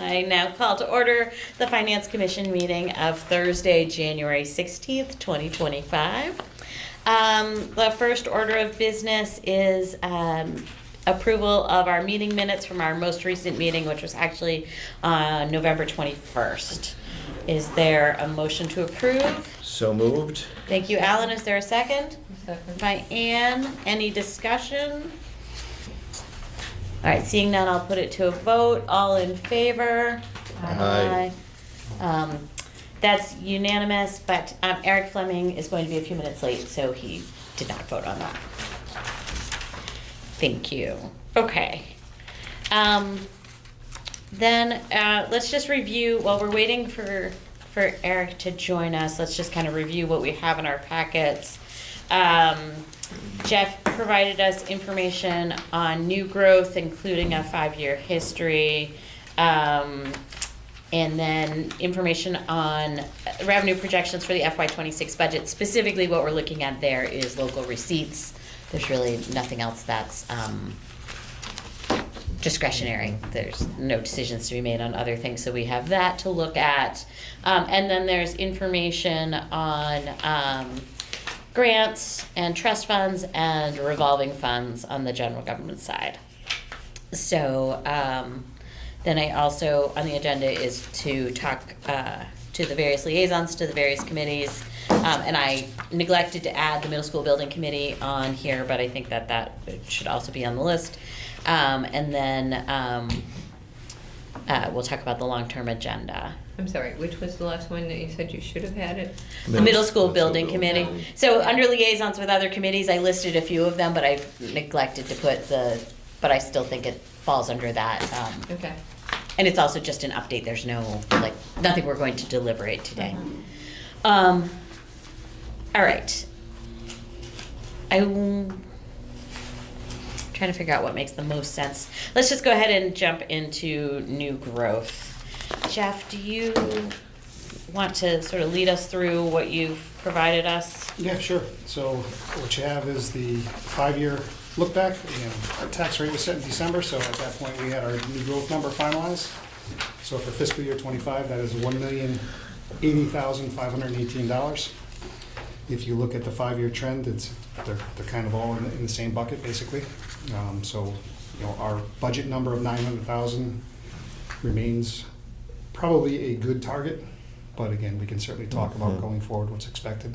I now call to order the Finance Commission meeting of Thursday, January 16th, 2025. The first order of business is approval of our meeting minutes from our most recent meeting, which was actually November 21st. Is there a motion to approve? So moved. Thank you, Alan. Is there a second? Second. By Ann. Any discussion? All right, seeing none, I'll put it to a vote. All in favor? Aye. That's unanimous, but Eric Fleming is going to be a few minutes late, so he did not vote on that. Thank you. Okay. Then let's just review, while we're waiting for Eric to join us, let's just kind of review what we have in our packets. Jeff provided us information on new growth, including a 5-year history, and then information on revenue projections for the FY26 budget. Specifically, what we're looking at there is local receipts. There's really nothing else that's discretionary. There's no decisions to be made on other things, so we have that to look at. And then there's information on grants and trust funds and revolving funds on the general government side. So then I also, on the agenda, is to talk to the various liaisons to the various committees. And I neglected to add the middle school building committee on here, but I think that should also be on the list. And then we'll talk about the long-term agenda. I'm sorry, which was the last one that you said you should have had it? The middle school building committee. So under liaisons with other committees, I listed a few of them, but I've neglected to put but I still think it falls under that. Okay. And it's also just an update. There's nothing we're going to deliberate today. Uh-huh. All right. I'm trying to figure out what makes the most sense. Let's just go ahead and jump into new growth. Jeff, do you want to sort of lead us through what you've provided us? Yeah, sure. So what you have is the 5-year look back. Our tax rate was set in December, so at that point we had our new growth number finalized. So for fiscal year 25, that is $1,080,518. If you look at the 5-year trend, they're kind of all in the same bucket basically. So our budget number of 900,000 remains probably a good target, but again, we can certainly talk about going forward what's expected.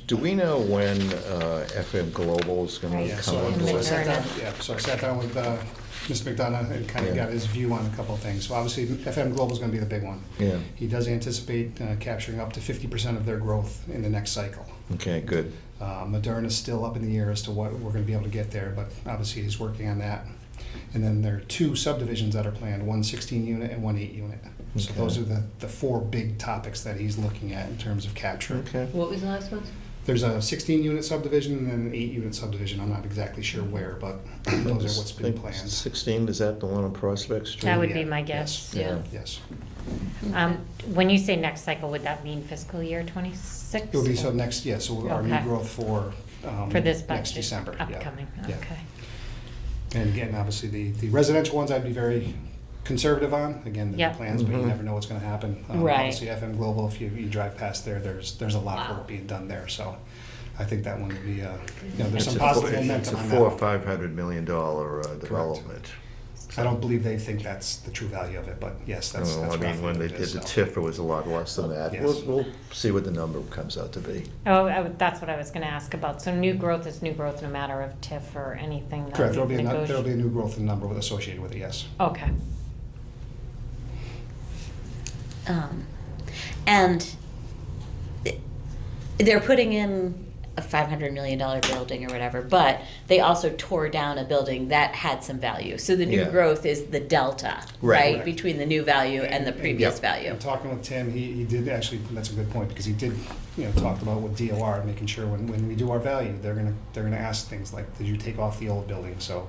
Do we know when FM Global is going to come on board? So I sat down with Mr. McDonough and kind of got his view on a couple of things. So obviously, FM Global is going to be the big one. Yeah. He does anticipate capturing up to 50% of their growth in the next cycle. Okay, good. Moderna is still up in the air as to what we're going to be able to get there, but obviously he's working on that. And then there are 2 subdivisions that are planned, one 16-unit and one 8-unit. So Okay. those are the 4 big topics that he's looking at in terms of capture. Okay. What was the last one? There's a 16-unit subdivision and then an 8-unit subdivision. I'm not exactly sure where, but those are what's been planned. 16, is that the one on Prospect Street? That would Yeah, be my guess. Yeah. Yes. When you say next cycle, would that mean fiscal year 26? It'll be so next, yeah, so our new Okay. growth for For this budget? next December. yeah. Upcoming, Yeah. okay. And again, obviously, the residential ones I'd be very conservative on. Again, the Yep. plans, but you Mhm. never know what's going to happen. Right. Obviously, FM Global, if you drive past there's a lot of work being done there. So I think that one would be, there's some positive momentum It's a on $400 that or one. $500 million development. I don't believe they think that's the true value of it, but yes, that's I roughly mean, when what they it did is, the so. TIF, it was a lot less than that. Yes. We'll see what the number comes out to be. That's what I was going to ask about. So new growth is new growth no matter of TIF or anything that Correct, we've there'll be negotiated? a new growth number associated with it, yes. Okay. And they're putting in a $500 million building or whatever, but they also tore down a building that had some value. So the new Yeah. growth is the delta, Right. right, between the new value and the previous value. And talking with Tim, he did actually, that's a good point, because he did talked about with DOR, making sure when we do our value, they're gonna ask things like, did you take off the old building? So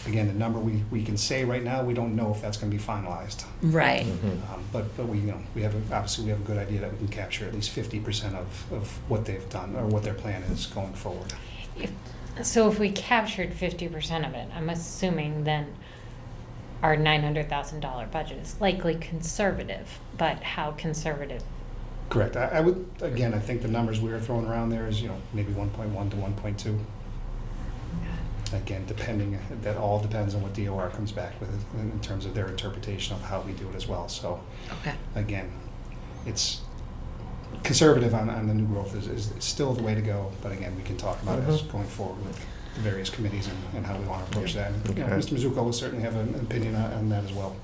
again, the number we can say right now, we don't know if that's gonna be finalized. Right. But we have obviously we have a good idea that we can capture at least 50% of what they've done or what their plan is going forward. So if we captured 50% of it, I'm assuming then our $900,000 budget is likely conservative, but how conservative? Correct. I would, again, I think the numbers we were throwing around there is, maybe 1.1 to 1.2. Again, that all depends on what DOR comes back with in terms of their interpretation of how we do it as well. So Okay. again, it's conservative on the new growth is still the way to go, but again, we can talk about it as going forward with the various committees and how we want to approach that. And, Okay. Mr. Mizuko will certainly have an opinion on that as well.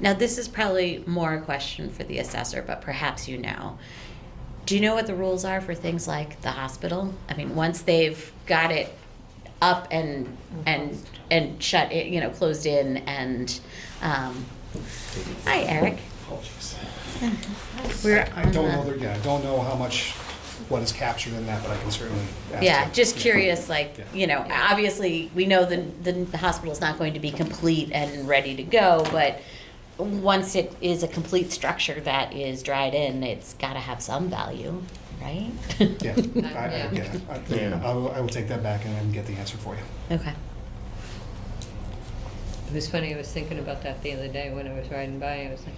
Now, this is probably more a question for the assessor, but perhaps you know. Do you know what the rules are for things like the hospital? I mean, once they've got it up and shut it, closed in, and hi, Eric. We're I don't know, I don't know how much, what is captured in that, but I can certainly ask. Yeah, him. just curious, Yeah. Obviously, we know the hospital's not going to be complete and ready to go, but once it is a complete structure that is dried in, it's gotta have some value, right? Yeah, Yeah. I will take that back and get the answer for you. Okay. It was funny, I was thinking about that the other day when I was riding by. I was like,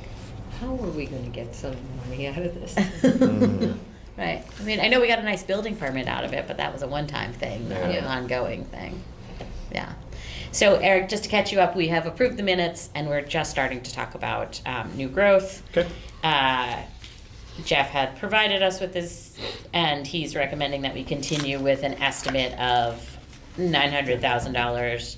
how are we gonna get some money out of this? Right. I mean, I know we got a nice building permit out of it, but that was a one-time thing, not an Yeah. ongoing thing. Yeah. So Eric, just to catch you up, we have approved the minutes and we're just starting to talk about new growth. Okay. Jeff had provided us with this and he's recommending that we continue with an estimate of $900,000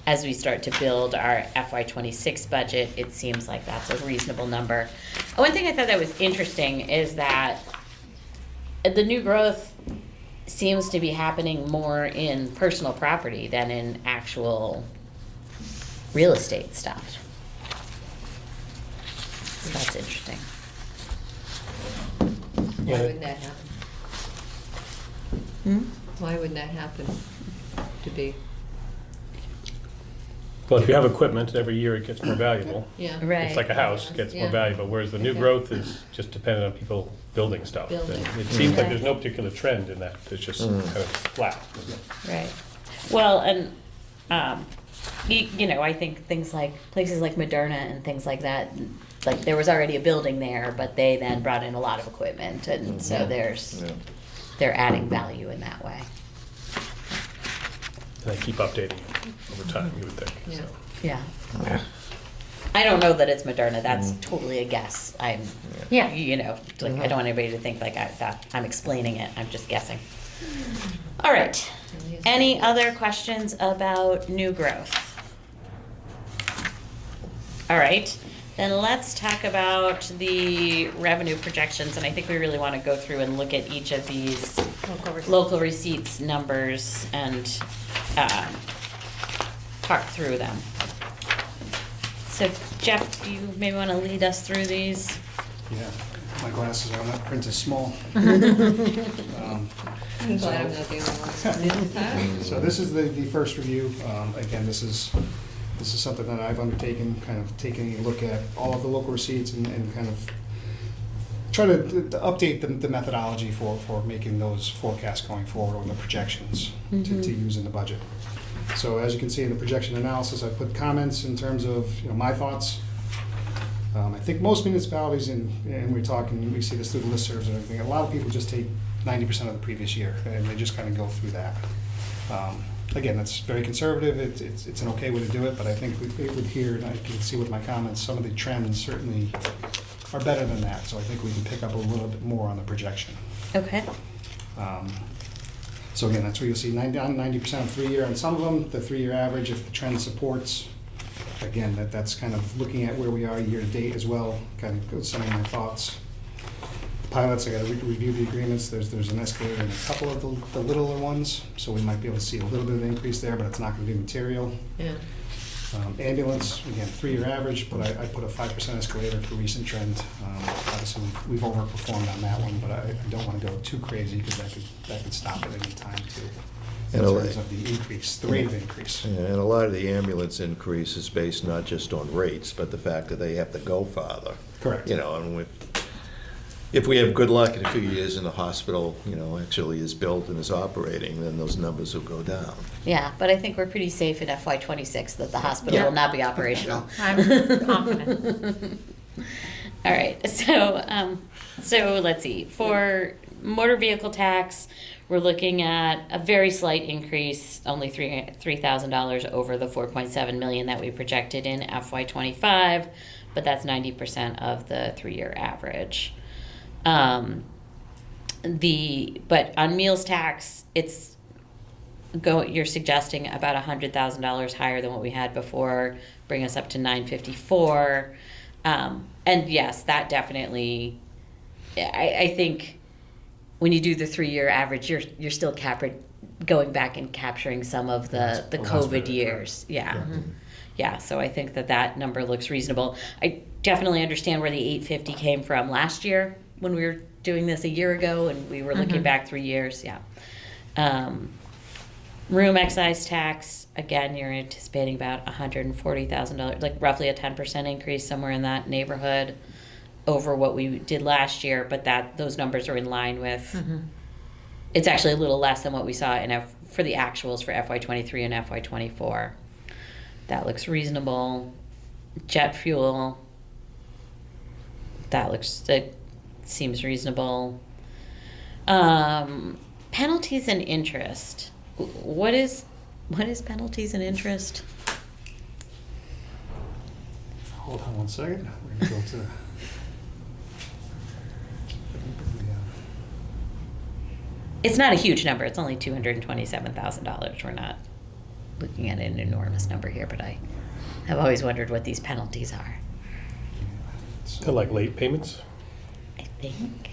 as we start to build our FY26 budget. It seems like that's a reasonable number. One thing I thought that was interesting is that the new growth seems to be happening more in personal property than in actual real estate stuff. So that's interesting. Why wouldn't that happen? Hmm? Why wouldn't that happen to be? Well, if you have equipment, every year it gets more valuable. Yeah. Right. It's like a house, it gets more Yeah. valuable, whereas the new Okay. growth is just dependent on people building stuff. Building. And it seems like Right. there's no particular trend in that, it's just kind of flat. Right. Well, and, I think things like, places like Moderna and things like that, like there was already a building there, but they then brought in a lot of equipment and so Yeah. they're adding value in that way. And they keep updating it over time, you would think, Yeah. so. Yeah. Yeah. I don't know that it's Moderna. That's totally a guess. I Yeah. don't want anybody to think like I'm explaining it. I'm just guessing. All right. Any other questions about new growth? All right. Then let's talk about the revenue projections, and I think we really want to go through and look at each of these local receipts numbers and talk through them. So Jeff, do you maybe want to lead us through these? Yeah, my glasses are on, that print is small. I'm glad I'm not the only one. So this is the first review. Again, this is something that I've undertaken, kind of taking a look at all of the local receipts and kind of try to update the methodology for making those forecasts going forward or the projections to use in the budget. So as you can see in the projection analysis, I put comments in terms of my thoughts. I think most municipalities, and we see this through the listservs and everything, a lot of people just take 90% of the previous year and they just kind of go through that. Again, that's very conservative. It's an okay way to do it, but I think with here, and I can see with my comments, some of the trends certainly are better than that. So I think we can pick up a little bit more on the projection. Okay. So again, that's where you'll see 90% of 3-year. On some of them, the 3-year average, if the trend supports, again, that's kind of looking at where we are year to date as well, kind of some of my thoughts. Pilots, I got to review the agreements. There's an escalator in a couple of the littler ones, so we might be able to see a little bit of increase there, but it's not going to be material. Yeah. Ambulance, again, 3-year average, but I put a 5% escalator for recent trend. Obviously, we've overperformed on that one, but I don't want to go too crazy because that could stop at any time too. In And a- terms of the increase, the rate of increase. And a lot of the ambulance increase is based not just on rates, but the fact that they have to go farther. Correct. You know, and if we have good luck in a few years and the hospital, actually is built and is operating, then those numbers will go down. Yeah, but I think we're pretty safe in FY '26 that the hospital will not be operational. I'm confident. All right, so let's see. For motor vehicle tax, we're looking at a very slight increase, only $3,000 over the 4.7 million that we projected in FY '25, but that's 90% of the 3-year average. But on meals tax, you're suggesting about $100,000 higher than what we had before, bring us up to $954. And yes, that definitely, I think when you do the 3-year average, you're still going back and capturing some of the The last COVID bit, years. Yeah. Correct. Yeah, so I think that number looks reasonable. I definitely understand where the 850 came from last year when we were doing this a year ago and we were looking back 3 years. Yeah. Room excise tax, again, you're anticipating about $140,000, like roughly a 10% increase, somewhere in that neighborhood over what we did last year, but those numbers are in line with, it's actually a little less than what we saw for the actuals for FY '23 and FY '24. That looks reasonable. Jet fuel, that seems reasonable. Penalties and interest. What is penalties and interest? Hold on one second. We're going to go to. It's not a huge number. It's only $227,000. We're not looking at an enormous number here, but I have always wondered what these penalties are. They're like late payments? I think.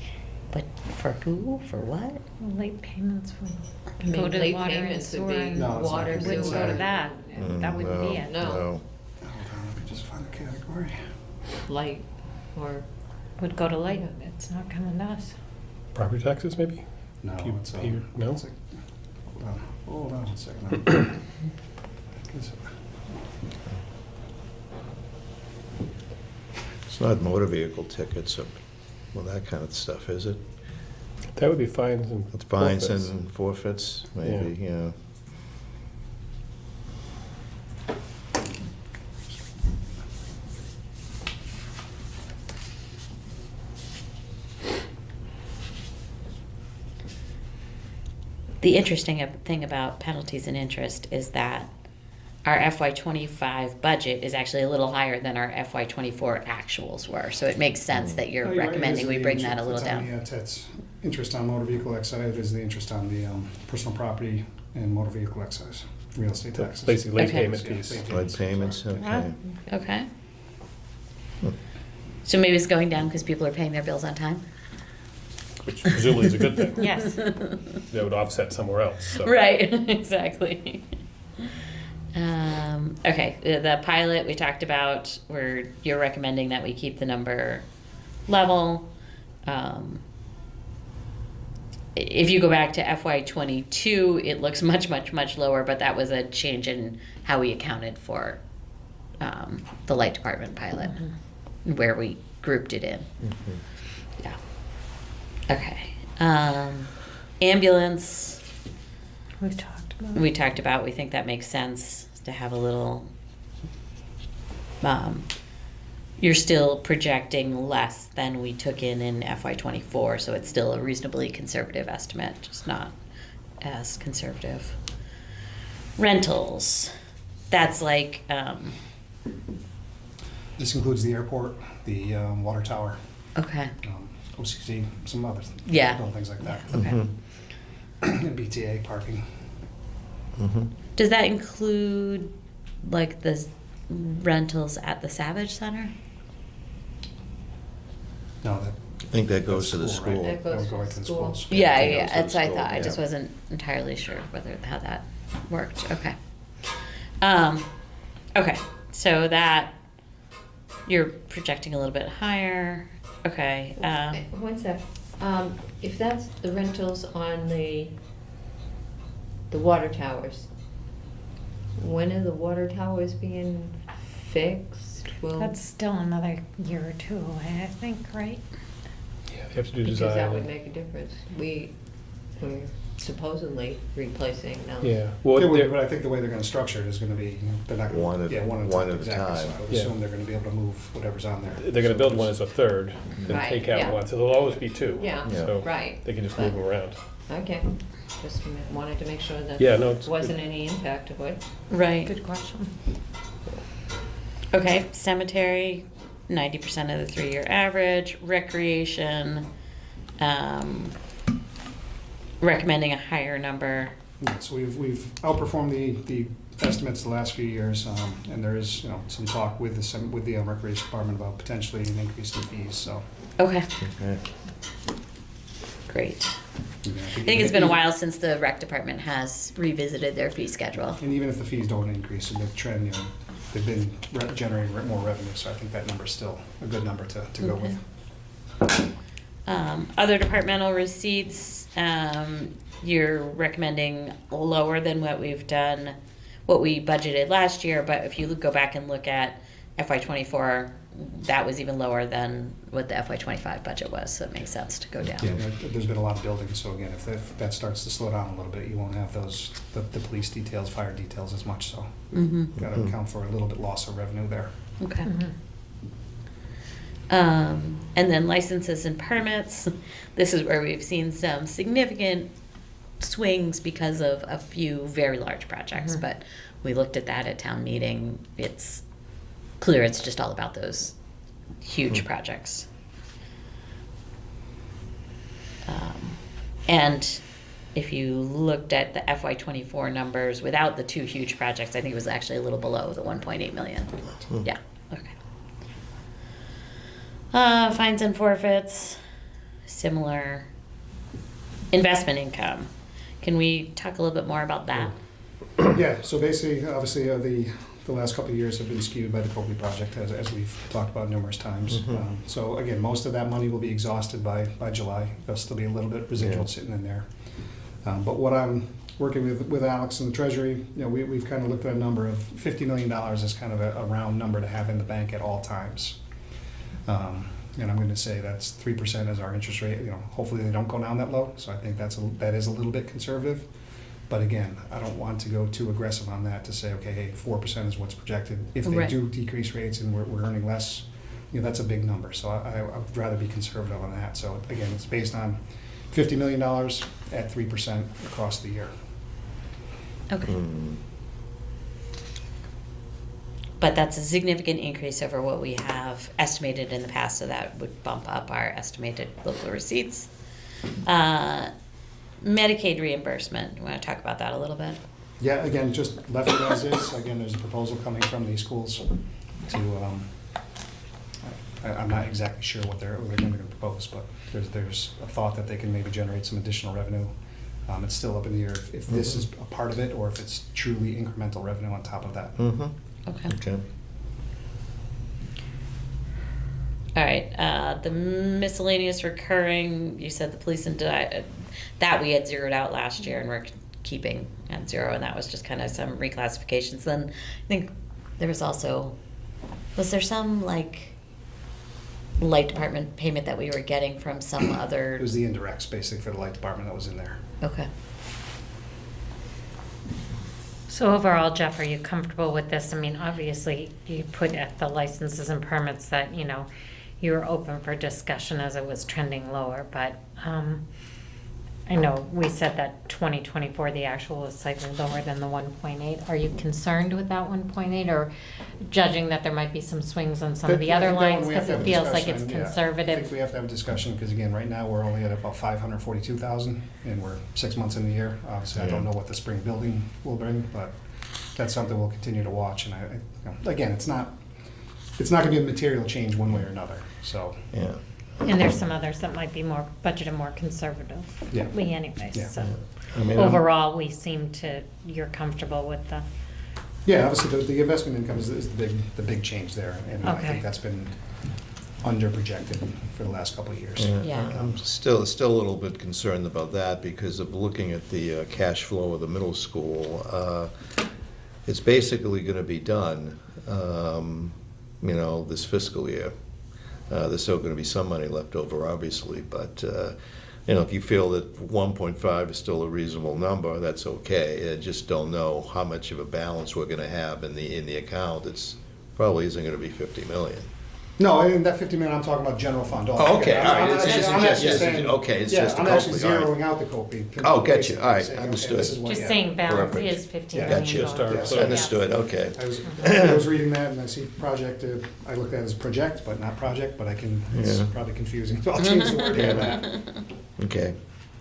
But for who? For what? Late payments would I mean, go to late water and payments would sewer be and No, it's not. water, It's wouldn't sewer. go to that. That wouldn't be No, it. No. Hold on, let me just find the category. Light, or, Would go to light. It's not coming to us. Property taxes, maybe? No, Do you it's pay your- no? it's hold on one second. It's not motor vehicle tickets or, that kind of stuff, is it? That would be fines and It's fines forfeits. and forfeits, maybe, yeah. The interesting thing about penalties and interest is that our FY '25 budget is actually a little higher than our FY '24 actuals were. So it makes sense that you're Oh, right. recommending It we is the bring that a interest. little It's on down. it's interest on motor vehicle excise, it is the interest on the personal property and motor vehicle excise, real estate taxes. Basically late Okay. payment Yeah, fees. Late payments, okay. Okay. So maybe it's going down because people are paying their bills on time? Which presumably is a good thing. Yes. That would offset somewhere else, so. Right, exactly. Okay, the pilot we talked about, you're recommending that we keep the number level. If you go back to FY '22, it looks much, much, much lower, but that was a change in how we accounted for the light department pilot, where we grouped it in. Yeah. Okay. Ambulance. We've talked about We talked about, we think that makes sense to have a little, you're still projecting less than we took in FY '24, so it's still a reasonably conservative estimate, just not as conservative. Rentals, that's like, This includes the airport, the water tower, okay, OCC, some other Yeah. little things like that. okay. And BTA parking. Does that include like the rentals at the Savage Center? No, that. I think that goes to the that's right? school. That goes would to go right the to the school. schools. Yeah, It yeah, goes to the that's what I school, thought. I just wasn't entirely sure how that worked. Okay. Okay, so that, you're projecting a little bit higher. Okay. One sec. If that's the rentals on the water towers, when are the water towers being fixed? Well, That's still another year or two away, I think, right? Yeah, they have to do because design. that would make a difference. We're supposedly replacing now. Yeah, well, They would, they're- but I think the way they're gonna structure it is gonna be, they're not gonna. One at- yeah, one at a exactly. So time. I would Yeah. assume they're gonna be able to move whatever's on there. they're gonna build one as a third, and Right, take out yeah. one, so there'll always be two. Yeah, So right. they can just move them around. Okay, just wanted to make sure that Yeah, no, it's wasn't good. any impact of it. Right. Good question. Okay, cemetery, 90% of the 3-year average. Recreation, recommending a higher number. Yeah, so we've outperformed the estimates the last few years, and there is, some talk with the recreation department about potentially an increase in fees, so. Okay, Okay. great. I I think it's been a while since the rec department has revisited their fee schedule. And even if the fees don't increase, in the trend, they've been generating more revenue, so I think that number's still a good number to go Okay. with. Other departmental receipts, you're recommending lower than what we've done, what we budgeted last year, but if you go back and look at FY24, that was even lower than what the FY25 budget was, so it makes sense to go down. Yeah, there's been a lot of building, so again, if that starts to slow down a little bit, you won't have the police details, fire details as much, so. Mm-hmm. Got to account for a little bit loss of revenue there. Okay. Mhm. And then licenses and permits. This is where we've seen some significant swings because of a few very large projects, Mhm. but we looked at that at town meeting. It's clear it's just all about those huge projects. And if you looked at the FY24 numbers without the 2 huge projects, I think it was actually a little below the 1.8 million. Yeah, okay. Fines and forfeits, similar. Investment income. Can we talk a little bit more about that? Yeah, so basically, obviously, the last couple of years have been skewed by the Copley project, as we've talked about numerous times. Mhm. So again, most of that money will be exhausted by July. There'll still be a little bit residual Yeah. sitting in there. But what I'm working with Alex and the Treasury, we've kind of looked at a number of $50 million as kind of a round number to have in the bank at all times. And I'm going to say that's 3% as our interest rate. Hopefully they don't go down that low. So I think that is a little bit conservative. But again, I don't want to go too aggressive on that to say, okay, hey, 4% is what's projected. If they Right. do decrease rates and we're earning less, that's a big number. So I would rather be conservative on that. So again, it's based on $50 million at 3% across the year. Okay. Mm. But that's a significant increase over what we have estimated in the past, so that would bump up our estimated local receipts. Medicaid reimbursement, you want to talk about that a little bit? Yeah, again, just left it as is. Again, there's a proposal coming from these schools to, I'm not exactly sure what they're going to propose, but there's a thought that they can maybe generate some additional revenue. It's still up in the air if this is a part of it or if it's truly incremental revenue on top of that. Mhm. Okay. Okay. All right, the miscellaneous recurring, you said the police and that we had zeroed out last year and we're keeping at 0, and that was just kind of some reclassifications. Then I think there was also, was there some light department payment that we were getting from some other? It was the indirects basically for the light department that was in there. Okay. So overall, Jeff, are you comfortable with this? I mean, obviously, you put at the licenses and permits that, you were open for discussion as it was trending lower, but I know we said that 2024, the actual was slightly lower than the 1.8. Are you concerned with that 1.8, or judging that there might be some swings on some of the I other think that one lines we have because to it have a feels like it's discussion, yeah. I conservative? think we have to have a discussion because again, right now we're only at about 542,000 and we're 6 months in the year. Obviously, I don't know what the spring building will bring, but that's something we'll continue to watch. And again, it's not going to be a material change one way or another. So Yeah. And there's some others that might be more budgeted more conservatively Yeah. anyways. Yeah. So I mean, overall, we seem to, you're comfortable with the Yeah, obviously, the investment income is the big change there, and I Okay. think that's been under projected for the last couple of years. Yeah. I'm still a little bit concerned about that because of looking at the cash flow of the middle school. It's basically going to be done, this fiscal year. There's still going to be some money left over, obviously, but, if you feel that 1.5 is still a reasonable number, that's okay. I just don't know how much of a balance we're going to have in the account. It's probably isn't going to be 50 million. No, and that 50 million, I'm talking about general fund. Oh, okay, all right. I'm It's actually- just- I'm yes, actually yes, saying- okay, it's yeah, just a I'm actually Copley, all right. zeroing out the Copley. Oh, gotcha, all right, Saying, okay, understood. this is what- Just yeah. saying balance Perfect. is 15 Yeah. million. Gotcha. Just our- dollars. Yeah. Understood, okay. I was reading that and I see project, I looked at it as project, but not project, but it's Yeah. probably confusing, so I'll change the wording of that. Okay,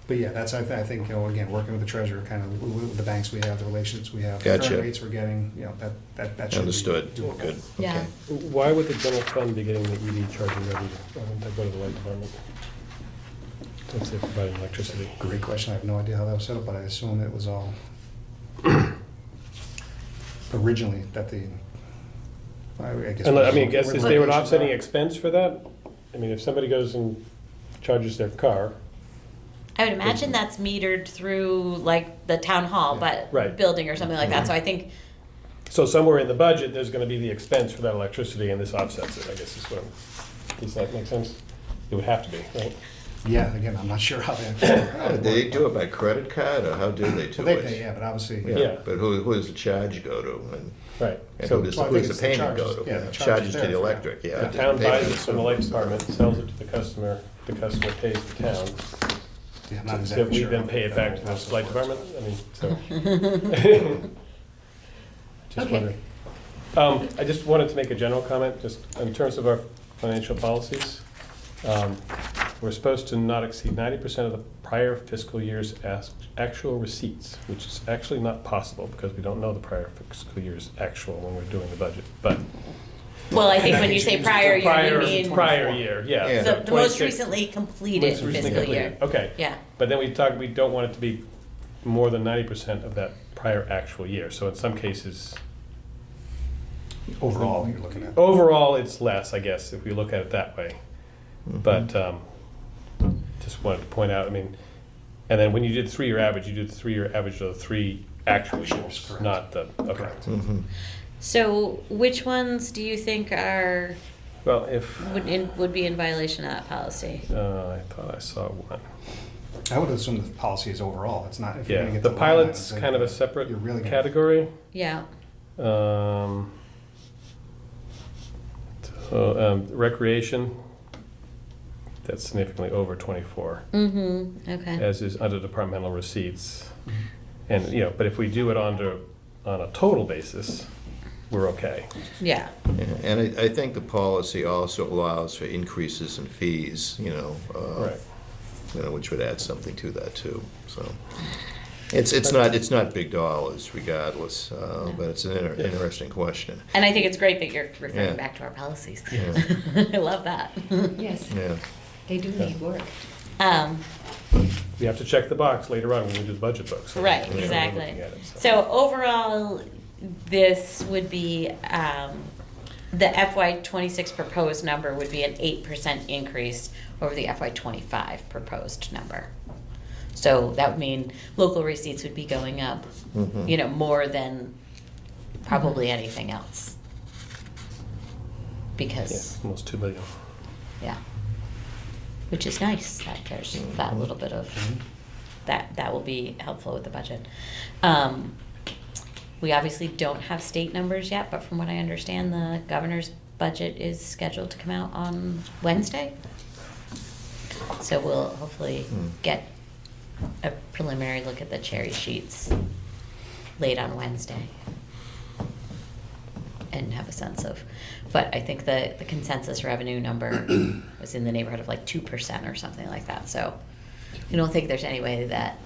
But yeah, that's, I think, again, working with the treasurer, kind of with the banks we have, the relationships we have, the Gotcha. current rates we're getting, that should be understood, doable. good, Yeah. okay. Why would the general fund be getting the EV charging revenue? Why wouldn't that go to the light department? Since they're providing electricity. Great question, I have no idea how that was set up, but I assume it was all originally that I guess. I guess is they an Regulations offsetting are- expense for that? I mean, if somebody goes and charges their car, I would imagine that's metered through like the town hall, but Right. building or something like that. So I think, so somewhere in the budget, there's gonna be the expense for that electricity, and this offsets it, I guess is what, does that make sense? It would have to be, right? Yeah, again, I'm not sure how that. Did they do it by credit card, or how do they do Well, it? they pay, yeah, but obviously. Yeah. But who does the charge go to, Right. and So who does Well, I who think does it's the the payment go charges, to? yeah, the charge is Charges to there the for it. electric, yeah. the it town doesn't pay buys for it from the light department, sells it to the customer pays the town. Yeah, I'm not So exactly we sure. then how pay it that back to the process light works. department? I mean, so. Just Okay. wondering. I just wanted to make a general comment, just in terms of our financial policies. We're supposed to not exceed 90% of the prior fiscal year's actual receipts, which is actually not possible because we don't know the prior fiscal year's actual when we're doing the budget, but. well, I think when you say prior year, you mean Prior year, yeah. Yeah. so the most 26 recently completed most recently fiscal year. completed. Okay. Yeah. But then we don't want it to be more than 90% of that prior actual year. So in some cases, Overall, you're looking at. overall, it's less, I guess, if we look at it that way. Mm-hmm. But just wanted to point out, I mean, and then when you did 3-year average, you did the 3-year average of the 3 actual years, Correct. not the, okay. Correct. Mhm. So which ones do you think are Well, if, would be in violation of that policy? I thought I saw one. I would assume the policy is overall, it's not, if you're Yeah, gonna get the line pilot's items, kind of a then separate you're really gonna- category. Yeah. Recreation, that's significantly over 24, Mm-hmm. Okay. as is under departmental receipts. And, but if we do it on a total basis, we're okay. Yeah. Yeah, and I think the policy also allows for increases in fees, Right. Which would add something to that too, so. It's not big dollars regardless, but it's an interesting question. And I think it's great that you're referring Yeah. back to our policies. Yeah. I love that. Yes, Yeah, they do need work. We have to check the box later on when we do the budget books. Right, We're exactly. looking at it, So overall, this would be, the FY '26 proposed number would be an 8% increase over the FY '25 proposed number. So that would mean local receipts would be going up, Mhm. more than probably anything else. Yeah, Because, almost 2 billion. yeah, which is nice that there's that little bit of, that will be helpful with the budget. We obviously don't have state numbers yet, but from what I understand, the governor's budget is scheduled to come out on Wednesday. So we'll hopefully get a preliminary look at the cherry sheets late on Wednesday and have a sense of, but I think the consensus revenue number was in the neighborhood of like 2% or something like that. So I don't think there's any way that,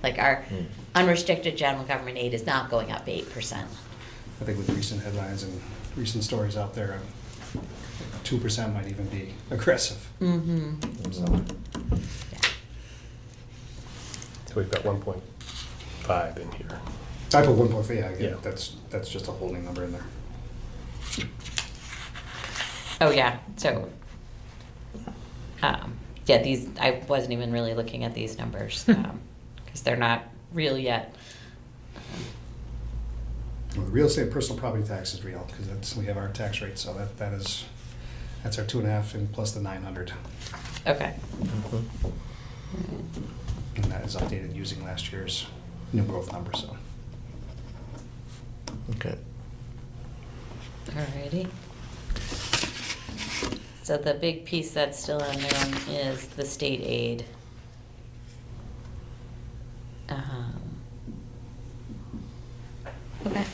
like our unrestricted general government aid is not going up 8%. I think with recent headlines and recent stories out there, 2% might even be aggressive. Mm-hmm. So, So we've got 1.5 in here. I put 1.5, yeah, Yeah. that's just a holding number in there. Oh, yeah, so, yeah, these, I wasn't even really looking at these numbers, because they're not real yet. Well, the real estate personal property tax is real, because we have our tax rate, so that's our 2.5 and plus the 900. Okay. And that is updated using last year's new growth number, so. Okay. Alrighty. So the big piece that's still unknown is the state aid. Okay.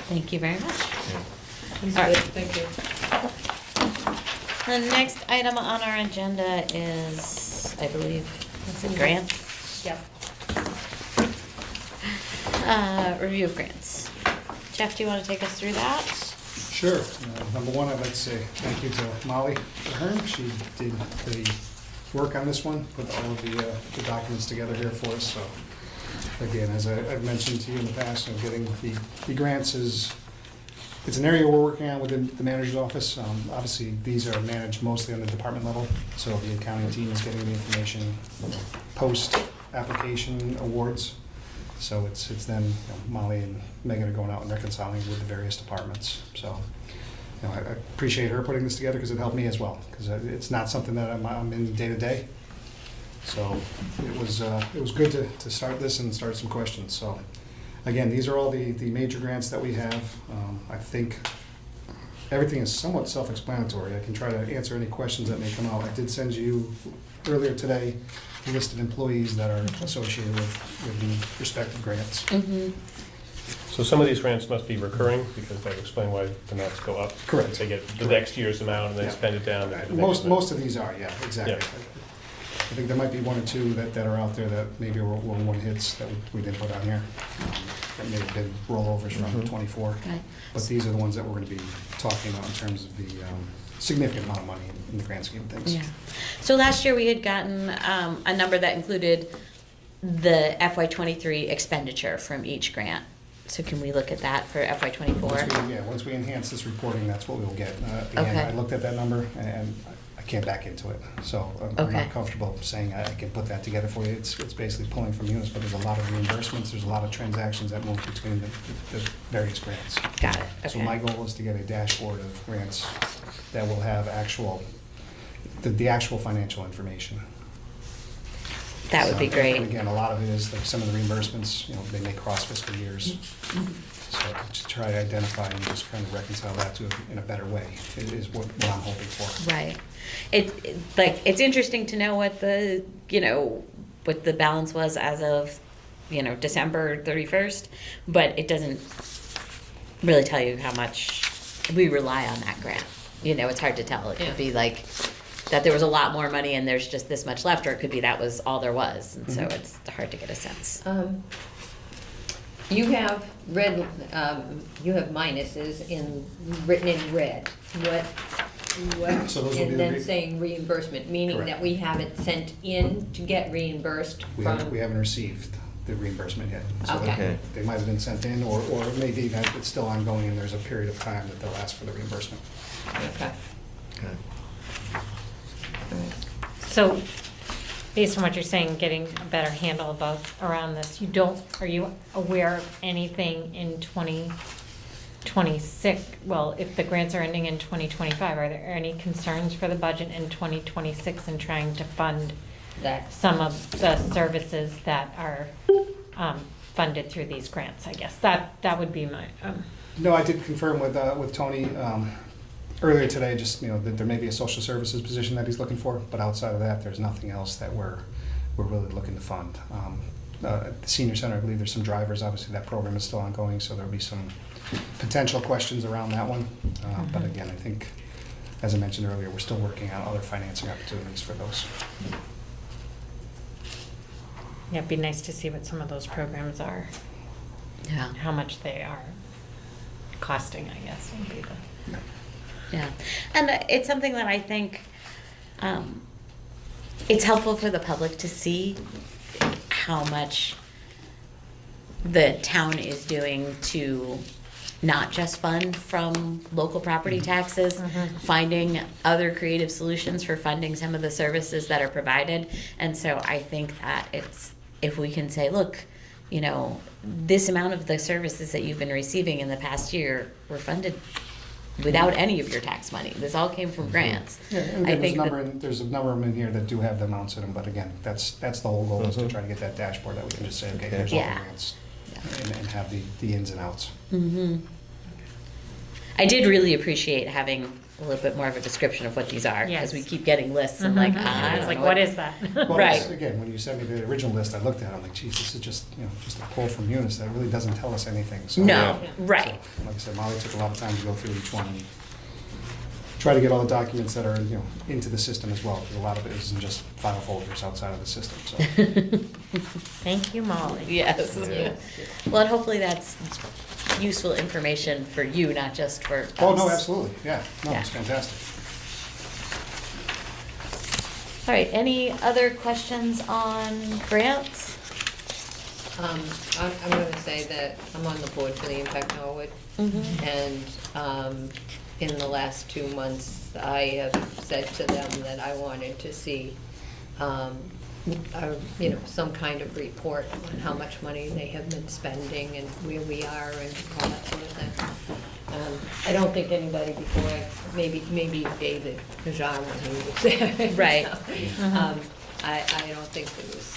Thank you very much. He's All right. good, thank you. The next item on our agenda is, I believe, what's it, grants? Yep. Review of grants. Jeff, do you want to take us through that? Sure. Number one, I'd like to say thank you to Molly Ahern. She did the work on this one, put all of the documents together here for us, so. Again, as I've mentioned to you in the past, getting the grants it's an area we're working on within the manager's office. Obviously, these are managed mostly on the department level, so the accounting team is getting the information post-application awards. So it's then Molly and Megan are going out and reconciling with the various departments. So I appreciate her putting this together because it helped me as well, because it's not something that I'm in day to day. So it was good to start this and start some questions. So again, these are all the major grants that we have. I think everything is somewhat self-explanatory. I can try to answer any questions that may come out. I did send you earlier today a list of employees that are associated with the respective grants. Mm-hmm. So some of these grants must be recurring, because that would explain why the amounts go up. Correct. They get the next year's amount and they Yeah. spend it down. and the next Most of these are, yeah, exactly. Yeah. I think there might be one or two that are out there that maybe were one hits that we didn't put on here. That may have been rollovers from Mhm. '24. Okay. But these are the ones that we're going to be talking about in terms of the significant amount of money in the grand scheme of things. Yeah. So last year we had gotten a number that included the FY23 expenditure from each grant. So can we look at that for FY24? Once we enhance this reporting, that's what we'll get. Again, Okay. I looked at that number and I can't back into it. So I'm Okay. not comfortable saying I can put that together for you. It's basically pulling from units, but there's a lot of reimbursements, there's a lot of transactions that move between the various grants. Got it, okay. So my goal is to get a dashboard of grants that will have the actual financial information. That would be So, great. And again, a lot of it is like some of the reimbursements, they may cross fiscal years. Mm-hmm. So to try to identify and just kind of reconcile that in a better way is what I'm hoping for. Right. It's interesting to know what the balance was as of, December 31st, but it doesn't really tell you how much we rely on that grant. It's hard to tell. It could be like that there was a lot more money and there's just this much left, or it could be that was all there was, and so it's hard to get a sense. You have red, you have minuses written in red. What, So those will be and the then saying reimbursement, meaning Correct. that we haven't sent in to get reimbursed We from. haven't received the reimbursement yet. So Okay. Okay. they might have been sent in, or it may be that it's still ongoing and there's a period of time that they'll ask for the reimbursement. Okay. Okay. So, based on what you're saying, getting a better handle around this, are you aware of anything in 2026? Well, if the grants are ending in 2025, are there any concerns for the budget in 2026 in trying to fund That, some of the services that are funded through these grants, I guess? That would be my, No, I did confirm with Tony earlier today, just, that there may be a social services position that he's looking for, but outside of that, there's nothing else that we're really looking to fund. At the senior center, I believe there's some drivers, obviously that program is still ongoing, so there'll be some potential questions around that one. But again, I think, as I mentioned earlier, we're still working on other financing opportunities for those. yeah, it'd be nice to see what some of those programs are, Yeah. how much they are costing, I guess, would be the. Yeah, and it's something that I think it's helpful for the public to see how much the town is doing to not just fund from local property taxes, finding other creative solutions for funding some of the services that are provided. And so I think that if we can say, look, you know, this amount of the services that you've been receiving in the past year were funded without any of your tax money. This all came from grants. Yeah, and I again, think there's a number of them in here that do have the amounts in them, but again, that's the whole goal, is to try to get that dashboard that we can just say, okay, here's all the Yeah. grants, and have the ins and outs. I did really appreciate having a little bit more of a description of what these are, Yes. because we keep getting lists and like, I It's don't like, know what is that? Well, Right. it's- again, when you sent me the original list, I looked at it, I'm like, geez, this is just, just a pull from Munis, that really doesn't tell us anything, so. No, Yeah. right. So, like I said, Molly took a lot of time to go through each one and try to get all the documents that are, into the system as well, because a lot of it isn't just file folders outside of the system, so. Thank you, Molly. Yes. Yeah. Well, and hopefully that's useful information for you, not just for us. Oh, no, absolutely, yeah, no, Yeah. it's fantastic. All right, any other questions on grants? I'm gonna say that I'm on the board for the Impact Norwood, and, in the last 2 months, I have said to them that I wanted to see, some kind of report on how much money they have been spending and where we are and all that sort of thing. I don't think anybody before, maybe David Najjar when he was there. Right. I don't think there was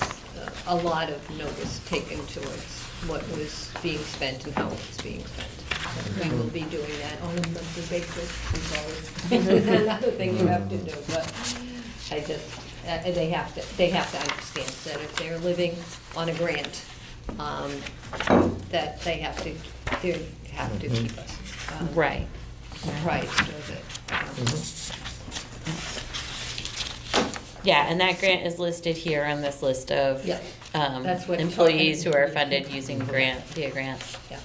a lot of notice taken towards what was being spent and how it was being spent. We will be doing that on a monthly basis, it's another thing you have to do, but I just, they have to understand that if they're living on a grant, that they have to keep us Right. apprised of it. Yeah, and that grant is listed here on this list of Yeah, that's what- employees who are funded using via grants. Yeah.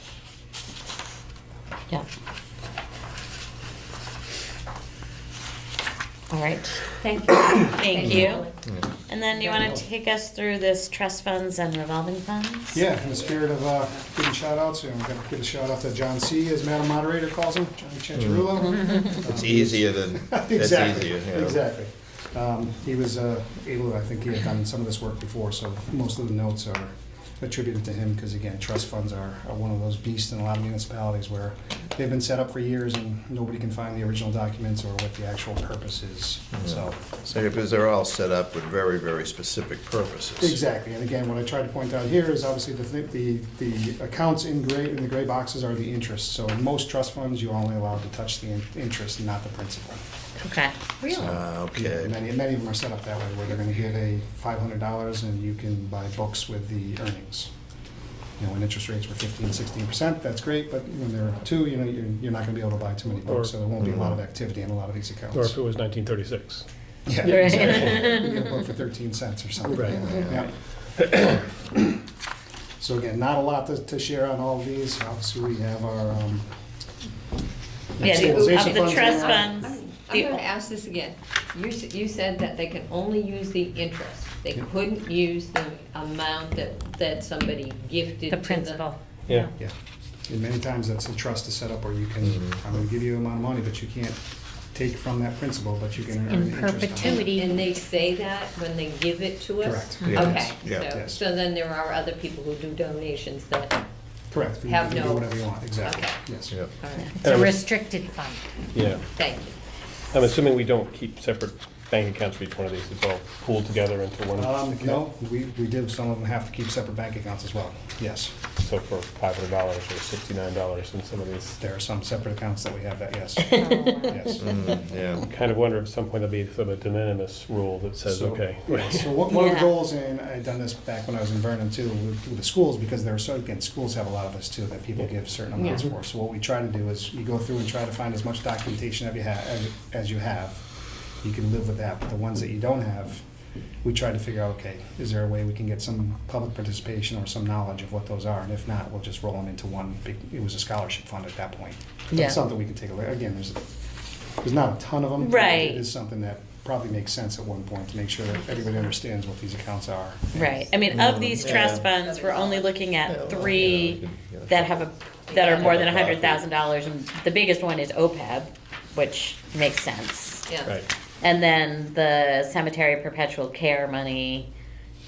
Yeah. All right, Thank you. thank you. Molly. And then you want to take us through this trust funds and revolving funds? Yeah, in the spirit of giving shout outs, we're gonna give a shout out to John C., as Madam Moderator calls him, Johnny Chancharulo. It's easier than, that's Exactly, easier, you know. exactly. He was able, I think he had done some of this work before, so most of the notes are attributed to him, because again, trust funds are one of those beasts in a lot of municipalities where they've been set up for years and nobody can find the original documents or what the actual purpose is, so. So, because they're all set up with very, very specific purposes. Exactly, and again, what I tried to point out here is obviously the accounts in the gray boxes are the interest. So in most trust funds, you're only allowed to touch the interest, not the principal. Okay. Really? Okay. Many of them are set up that way, where they're gonna give a $500 and you can buy books with the earnings. When interest rates were 15, 16%, that's great, but when they're 2, you're not gonna be able to buy too many books, so there won't be a lot of activity in a lot of these accounts. Or if it was 1936. Yeah, Right. exactly. You get a book for 13 cents or something. Right. Yeah. So again, not a lot to share on all of these. Obviously, we have our Yeah, stabilization of the funds trust there. funds. I'm gonna ask this again. You said that they can only use the interest. They Yeah. couldn't use the amount that somebody gifted to The the. principal. Yeah. Yeah, and many times that's a trust to set up where you can, I'm gonna give you an amount of money, but you can't take from that principal, but you can earn In interest on it. perpetuity. And they say that when they give it to us? Correct. Yes, Okay, yeah. so, Yes. so then there are other people who do donations that, Correct, you Have can do no- whatever you want, exactly, Okay. yes. Yeah. all right, It's a restricted fund. Yeah. thank you. I'm assuming we don't keep separate bank accounts for each one of these. It's all pooled together into one account. No, we did, some of them have to keep separate bank accounts as well, yes. So for $500 or $69 in some of these. There are some separate accounts that we have that, yes, Oh, wow. yes. Yeah. Kind of wonder if at some point there'll be sort of a de minimis rule that says, So- okay. yeah, so one of the Yeah. goals, and I'd done this back when I was in Vernon too, with the schools, because there are so, again, schools have a lot of this too, that people give certain amounts Yeah. for. So what we try to do is you go through and try to find as much documentation as you have. You can live with that, but the ones that you don't have, we try to figure out, okay, is there a way we can get some public participation or some knowledge of what those are? And if not, we'll just roll them into one big, it was a scholarship fund at that point. But Yeah. it's something we can take a look, again, there's not a ton of them. but Right. It is something that probably make sense at one point to make sure that everybody understands what these accounts are. Right, I mean, of these trust Yeah. funds, we're only looking Yeah, at well, three yeah. that have that are more than Yeah. $100,000, and the biggest one is OPEB, which makes sense. Yeah. Right. And then the cemetery perpetual care money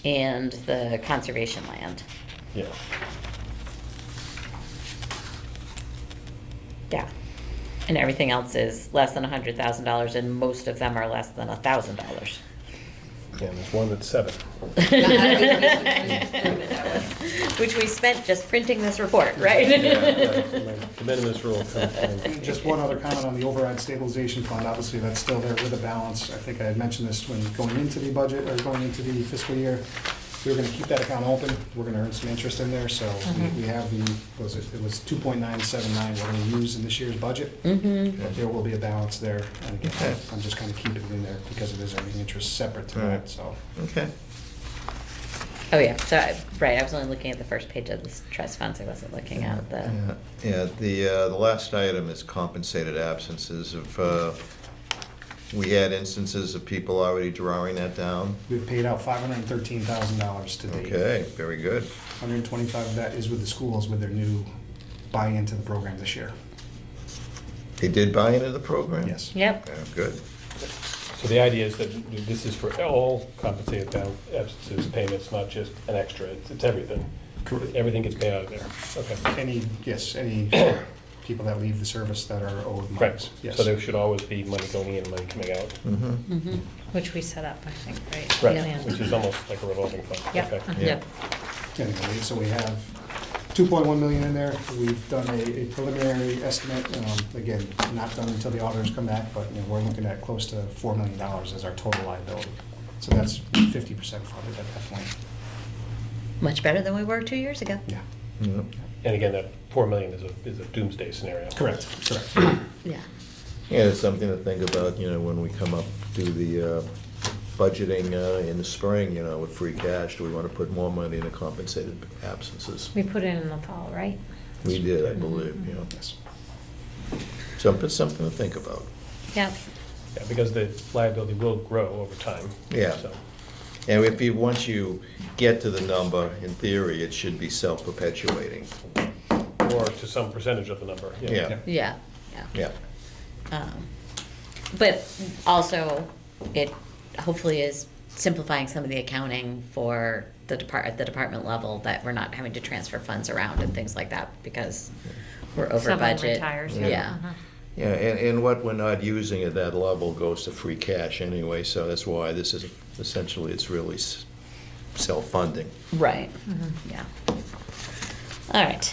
and the conservation land. Yeah. Yeah. And everything else is less than $100,000, and most of them are less than $1,000. Yeah, and there's one that's 7. Which we spent just printing this report, right? The minimus rule. And just one other comment on the override stabilization fund, obviously that's still there with a balance. I think I had mentioned this when going into the budget, or going into the fiscal year. We were gonna keep that account open, we're gonna earn some interest in there, so we have the, it was 2.979 we're gonna use in this year's budget. Mm-hmm. But there will be a balance there, and again, Okay. I'm just kind of keeping it in there because it is earning interest separate to Right. that, so. Okay. Oh, yeah, so, right, I was only looking at the first page of this trust funds, I wasn't looking at the, Yeah, the last item is compensated absences. We had instances of people already drawing that down. We've paid out $513,000 to date. Okay, very good. 125 of that is with the schools with their new buy-in to the program this year. They did buy into the program? Yes. yep, Yeah, good. So the idea is that this is for all compensated absences payments, not just an extra, it's everything. Correct. Everything gets paid out of there, okay. Any people that leave the service that are owed Right, monies. Yes. so there should always be money going in, money coming out. Mm-hmm. mm-hmm, Which we set up, I think, right? Right, Yeah. which is almost like a revolving fund. Yep. Okay. Yeah. yep, Anyway, so we have 2.1 million in there. We've done a preliminary estimate, again, not done until the auditors come back, but we're looking at close to $4 million as our total liability. So that's 50% funded at that point. much better than we were 2 years ago. Yeah. Yeah. And again, that 4 million is a doomsday scenario. Correct. Yeah. Yeah, it's something to think about, when we come up to the budgeting in the spring, with free cash. Do we want to put more money into compensated absences? We put it in the fall, right? We did, I believe, Yes. So it's something to think about. Yep. Yeah, because the liability will grow over time. Yeah. So, And once you get to the number, in theory, it should be self-perpetuating. or to some percentage of the number. Yeah. Yeah, yeah. Yeah. But also, it hopefully is simplifying some of the accounting for the at the department level, that we're not having to transfer funds around and things like that, because we're over Someone budget. retires, Yeah. yeah. Uh-huh. Yeah, and what we're not using at that level goes to free cash anyway, so that's why this is, essentially, it's really self-funding. Right, Mhm. yeah. All right,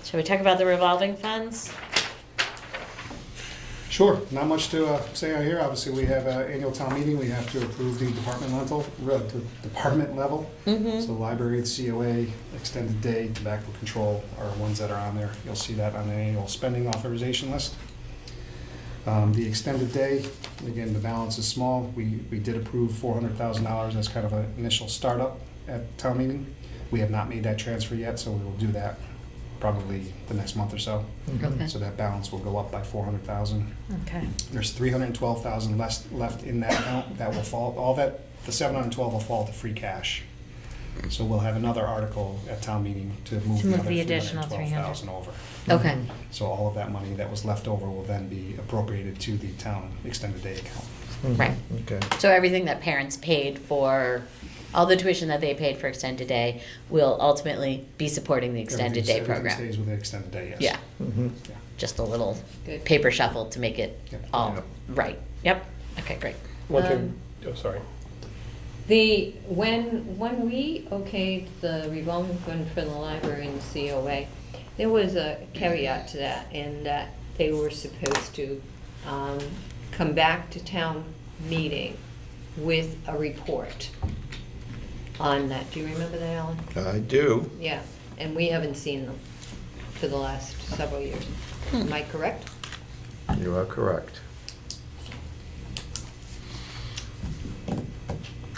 shall we talk about the revolving funds? Sure, not much to say out here. Obviously, we have an annual town meeting. We have to approve the department level. Mm-hmm. So the library, the COA, extended day, tobacco control are ones that are on there. You'll see that on the annual spending authorization list. The extended day, again, the balance is small. We did approve $400,000 as kind of an initial startup at town meeting. We have not made that transfer yet, so we will do that probably the next month or so. Okay. So that balance will go up by 400,000. Okay. There's 312,000 left in that account. That will fall, all that, the 712 will fall to free cash. So we'll have another article at town meeting to move To move another the additional 312,000 over. Okay, So all of that money that was left over will then be appropriated to the town extended day account. right. Okay. So everything that parents paid for, all the tuition that they paid for extended day will ultimately be supporting the extended day Everything program. stays with the extended day, yes. Yeah, Mhm. Yeah. just a little Good. paper shuffle to make it Yep. all Yep. right. Yep, okay, great. One thing, Um, oh, sorry. When we okayed the revolving fund for the library and the COA, there was a caveat to that, in that they were supposed to come back to town meeting with a report on that. Do you remember that, Alan? I do. Yeah, and we haven't seen them for the last several years. Am I correct? You are correct.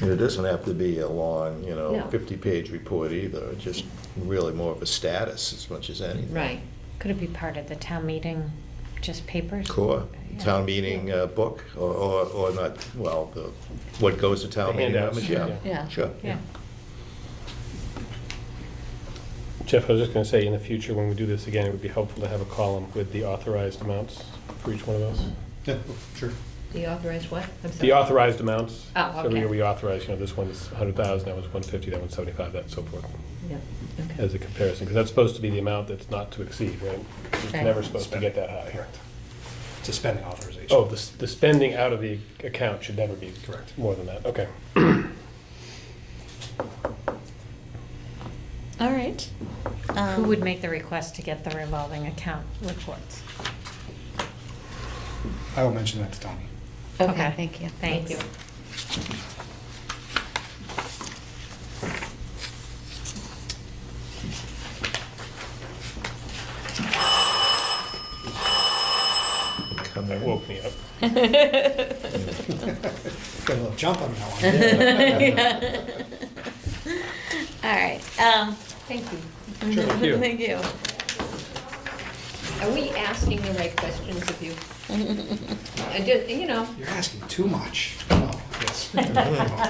And it doesn't have to be a long, No. 50-page report either, just really more of a status as much as anything. Right. Could it be part of the town meeting just papers? Core, Yeah. town meeting book, or not, well, what goes to town The meeting handouts, members, yeah. Yeah. Sure. Yeah. Jeff, I was just gonna say, in the future, when we do this again, it would be helpful to have a column with the authorized amounts for each one of those. Yeah, sure. The authorized what? I'm sorry. The authorized amounts. Oh, So every okay. year we authorize, this one's 100,000, that one's 150, that one's 75, that and so forth, Yeah, okay. as a comparison, because that's supposed to be the amount that's not to exceed, right? It's Right. never supposed to get that high. Correct. It's a spending authorization. Oh, the spending out of the account should never be Correct. more than that, okay. All right. Who would make the request to get the revolving account reports? I will mention that to Tony. Okay, thank you. Thanks. you. Come That in. woke me up. Got a little jump on that one. All right, Thank you. Thank you. thank you. Are we asking the right questions of you? I just, You're asking too much. No, yes. No,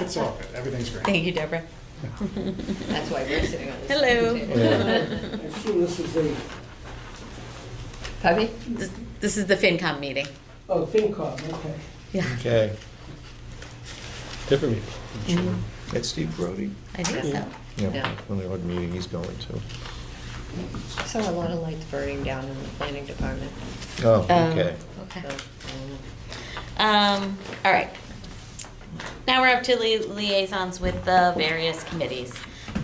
it's all good. Everything's great. Thank you, Deborah. that's why we're sitting on this. Hello. table. I assume this is a, Pardon me? This is the FinCom meeting. oh, FinCom, okay. Yeah, Okay, Different meeting. that's Steve Brody. I think so. Yeah. One of the odd meeting he's going to. Saw a lot of lights burning down in the planning department. Oh, okay. Okay. So, All right. Now we're up to liaisons with the various committees.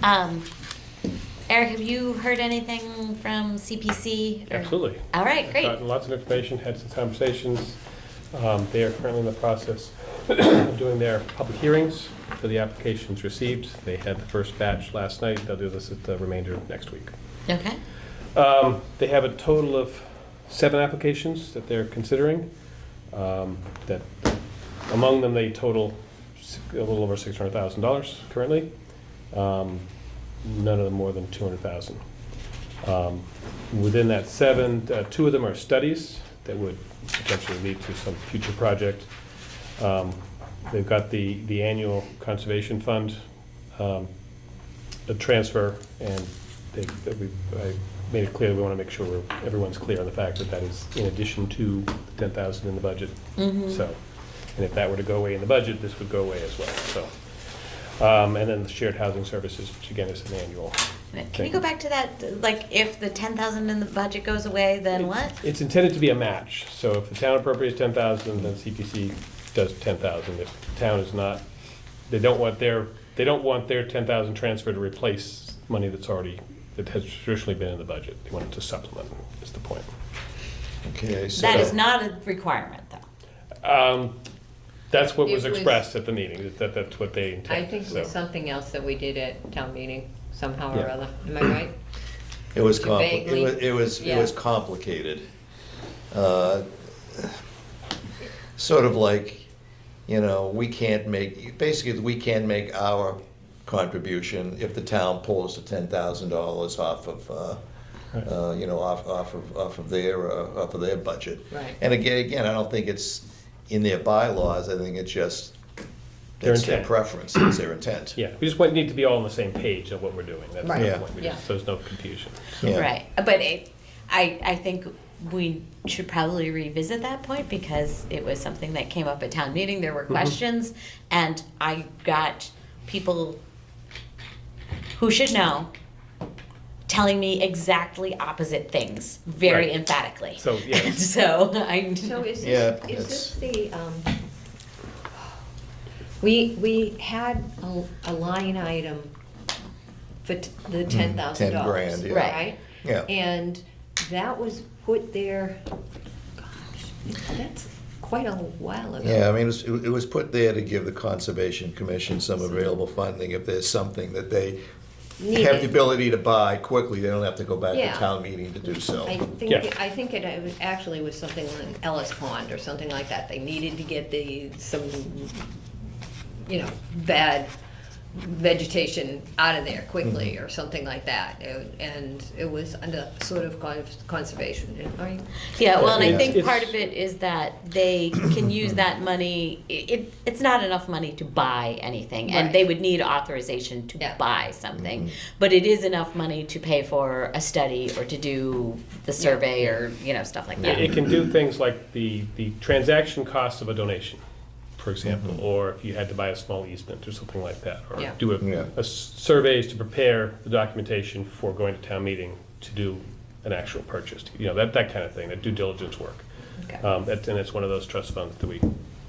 Eric, have you heard anything from CPC? or- Absolutely. All right, great. Gotten lots of information, had some conversations. They are currently in the process of doing their public hearings for the applications received. They had the first batch last night. They'll do this at the remainder next week. Okay. They have a total of 7 applications that they're considering. That among them, they total a little over $600,000 currently. None of them more than $200,000. Within that 7, 2 of them are studies that would potentially lead to some future project. They've got the annual conservation fund a transfer, and I made it clear we want to make sure everyone's clear on the fact that that is in addition to the 10,000 in the budget. So, and if that were to go away in the budget, this would go away as well. So, and then the shared housing services, which again is an annual. Can you go back to that? Like, if the 10,000 in the budget goes away, then what? It's intended to be a match. So if the town appropriates 10,000, then CPC does 10,000. If the town is not, they don't want their 10,000 transfer to replace money that has traditionally been in the budget. They want it to supplement, is the point. Okay, so. That is not a requirement, though. That's what It was was- expressed at the meeting, that's what they intend. I think it was So, something else that we did at town meeting somehow or Yeah. other. Am I right? It was Vaguely, it was yeah. complicated. Sort of like, we can't make our contribution if the town pulls the $10,000 off of, off of their budget. Right. And again, I don't think it's in their bylaws. I think it's just Their it's their intent. preference. It's their intent. yeah, we just need to be all on the same page of what we're doing. That's Right. the Yeah. point. Yeah. So there's no confusion. Yeah. Right. But I think we should probably revisit that point because it was something that came up at town meeting. There were questions, and I got people who should know telling me exactly opposite things very Right. emphatically. So, yeah. So I. So is Yeah, this, is this the, we had a line item for the $10,000. 10 grand, yeah. Right? Yeah. And that was put there, gosh, that's quite a while ago. Yeah, I mean, it was put there to give the Conservation Commission some available funding if there's something that they have the Needed. ability to buy quickly, they don't have to go back to Yeah. town meeting to do so. I think, Yeah. I think it was actually was something like Ellis Pond or something like that. They needed to get some, bad vegetation out of there quickly or something like that. And it was under sort of conservation, right? Yeah, well, and I Yeah. think It's- part of it is that they can use that money, it's not enough money to buy anything, and Right. they would need authorization to Yeah. buy something. But it is enough money to pay for a study or to do the survey or, stuff like that. It can do things like the transaction cost of a donation, for example, or if you had to buy a small easement or something like that, or Yeah. do Yeah. surveys to prepare the documentation for going to town meeting to do an actual purchase, that kind of thing, that due diligence work. Okay. And it's one of those trust funds that we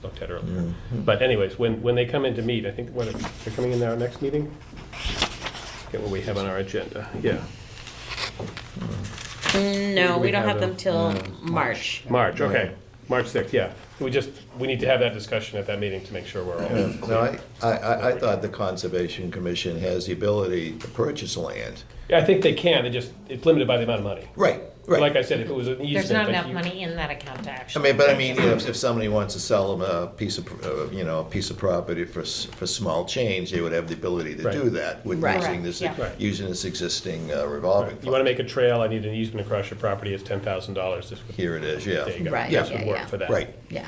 looked at earlier. But anyways, when they come in to meet, I think they're coming in our next meeting? Get what we have on our agenda, yeah. No, We we don't have have them them. till March. March, okay, March 6th, yeah. We need to have that discussion at that meeting to make sure we're all. Yeah. No, I thought the Conservation Commission has the ability to purchase land. Yeah, I think they can, it's limited by the amount of money. Right, Like I said, if it was an easement. There's not like enough you- money in that account to actually. If somebody wants to sell them a piece of property for small change, they would have the ability to Right. do that with Right. using this, Yeah. Right. using this existing revolving You wanna fund. make a trail, I need an easement across your property, it's $10,000. Here it is, yeah. There you go. Right, This yeah, would work yeah. for that. Right. Yeah.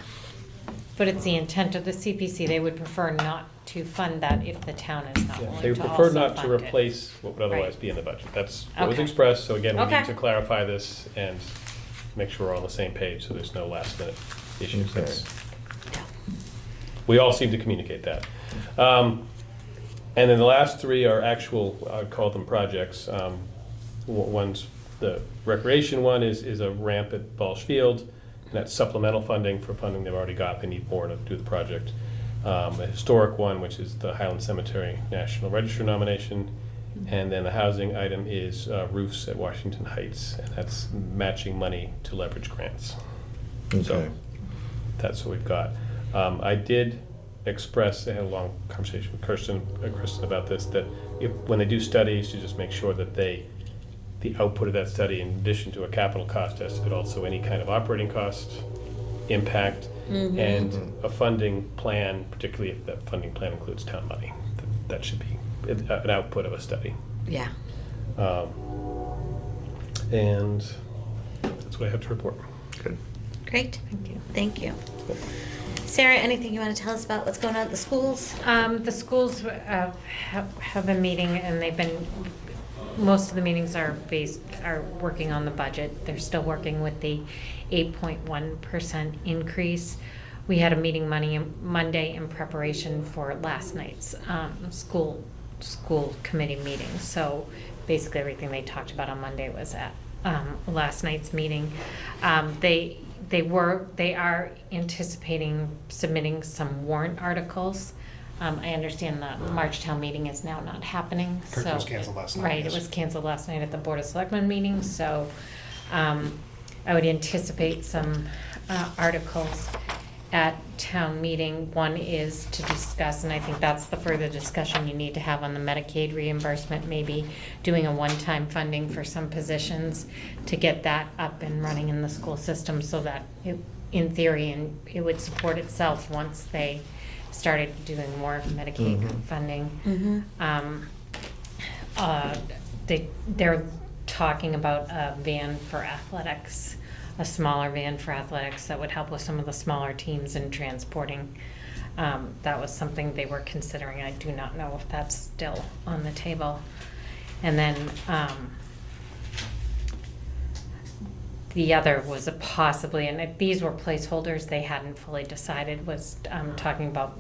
But it's the intent of the CPC, they would prefer not to fund that if the town is not Yeah, willing they to would prefer also not to fund it. replace what would otherwise Right. be in the budget. That's what was Okay. expressed, so again, we Okay. need to clarify this and make sure we're all on the same page, so there's no last minute issues. Okay. That's- We all seem to communicate that. And then the last three are actual, I'd call them projects. One's, the recreation one is a ramp at Balsh Field, and that's supplemental funding for funding they've already got, they need more to do the project. A historic one, which is the Highland Cemetery National Register nomination, and then the housing item is roofs at Washington Heights, and that's matching money to leverage grants. Okay. So that's what we've got. I did express, I had a long conversation with Kirsten about this, that when they do studies, to just make sure that the output of that study, in addition to a capital cost estimate, also any kind of operating cost impact, and a funding plan, particularly if that funding plan includes town money. That should be an output of a study. Yeah. And that's what I have to report. Good. Great. Thank you. Thank you. Sarah, anything you want to tell us about what's going on at the schools? The schools have been meeting, and most of the meetings are working on the budget. They're still working with the 8.1% increase. We had a meeting Monday in preparation for last night's school committee meeting. So basically everything they talked about on Monday was at last night's meeting. They are anticipating submitting some warrant articles. I understand the March town meeting is now not happening. Kirk so was canceled last night, Right, yes. it was canceled last night at the Board of Selectmen meeting, so I would anticipate some articles at town meeting. One is to discuss, and I think that's the further discussion you need to have on the Medicaid reimbursement, maybe doing a one-time funding for some positions to get that up and running in the school system so that in theory, and it would support itself once they started doing more Medicaid funding. They're talking about a van for athletics, a smaller van for athletics that would help with some of the smaller teams in transporting. That was something they were considering. I do not know if that's still on the table. And then the other was a possibly, and these were placeholders, they hadn't fully decided, was talking about,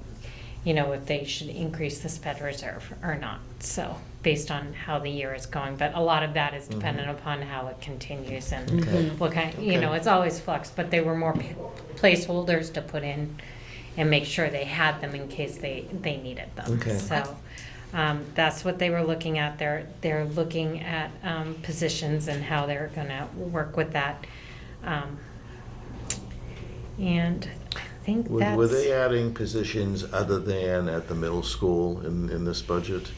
if they should increase the sped reserve or not. So based on how the year is going, but a lot of that is dependent upon how it continues and what kind, it's always flux, but they were more placeholders to put in and make sure they had them in case they needed them. Okay. So that's what they were looking at. They're looking at positions and how they're gonna work with that. And I think that's. Were they adding positions other than at the middle school in this budget?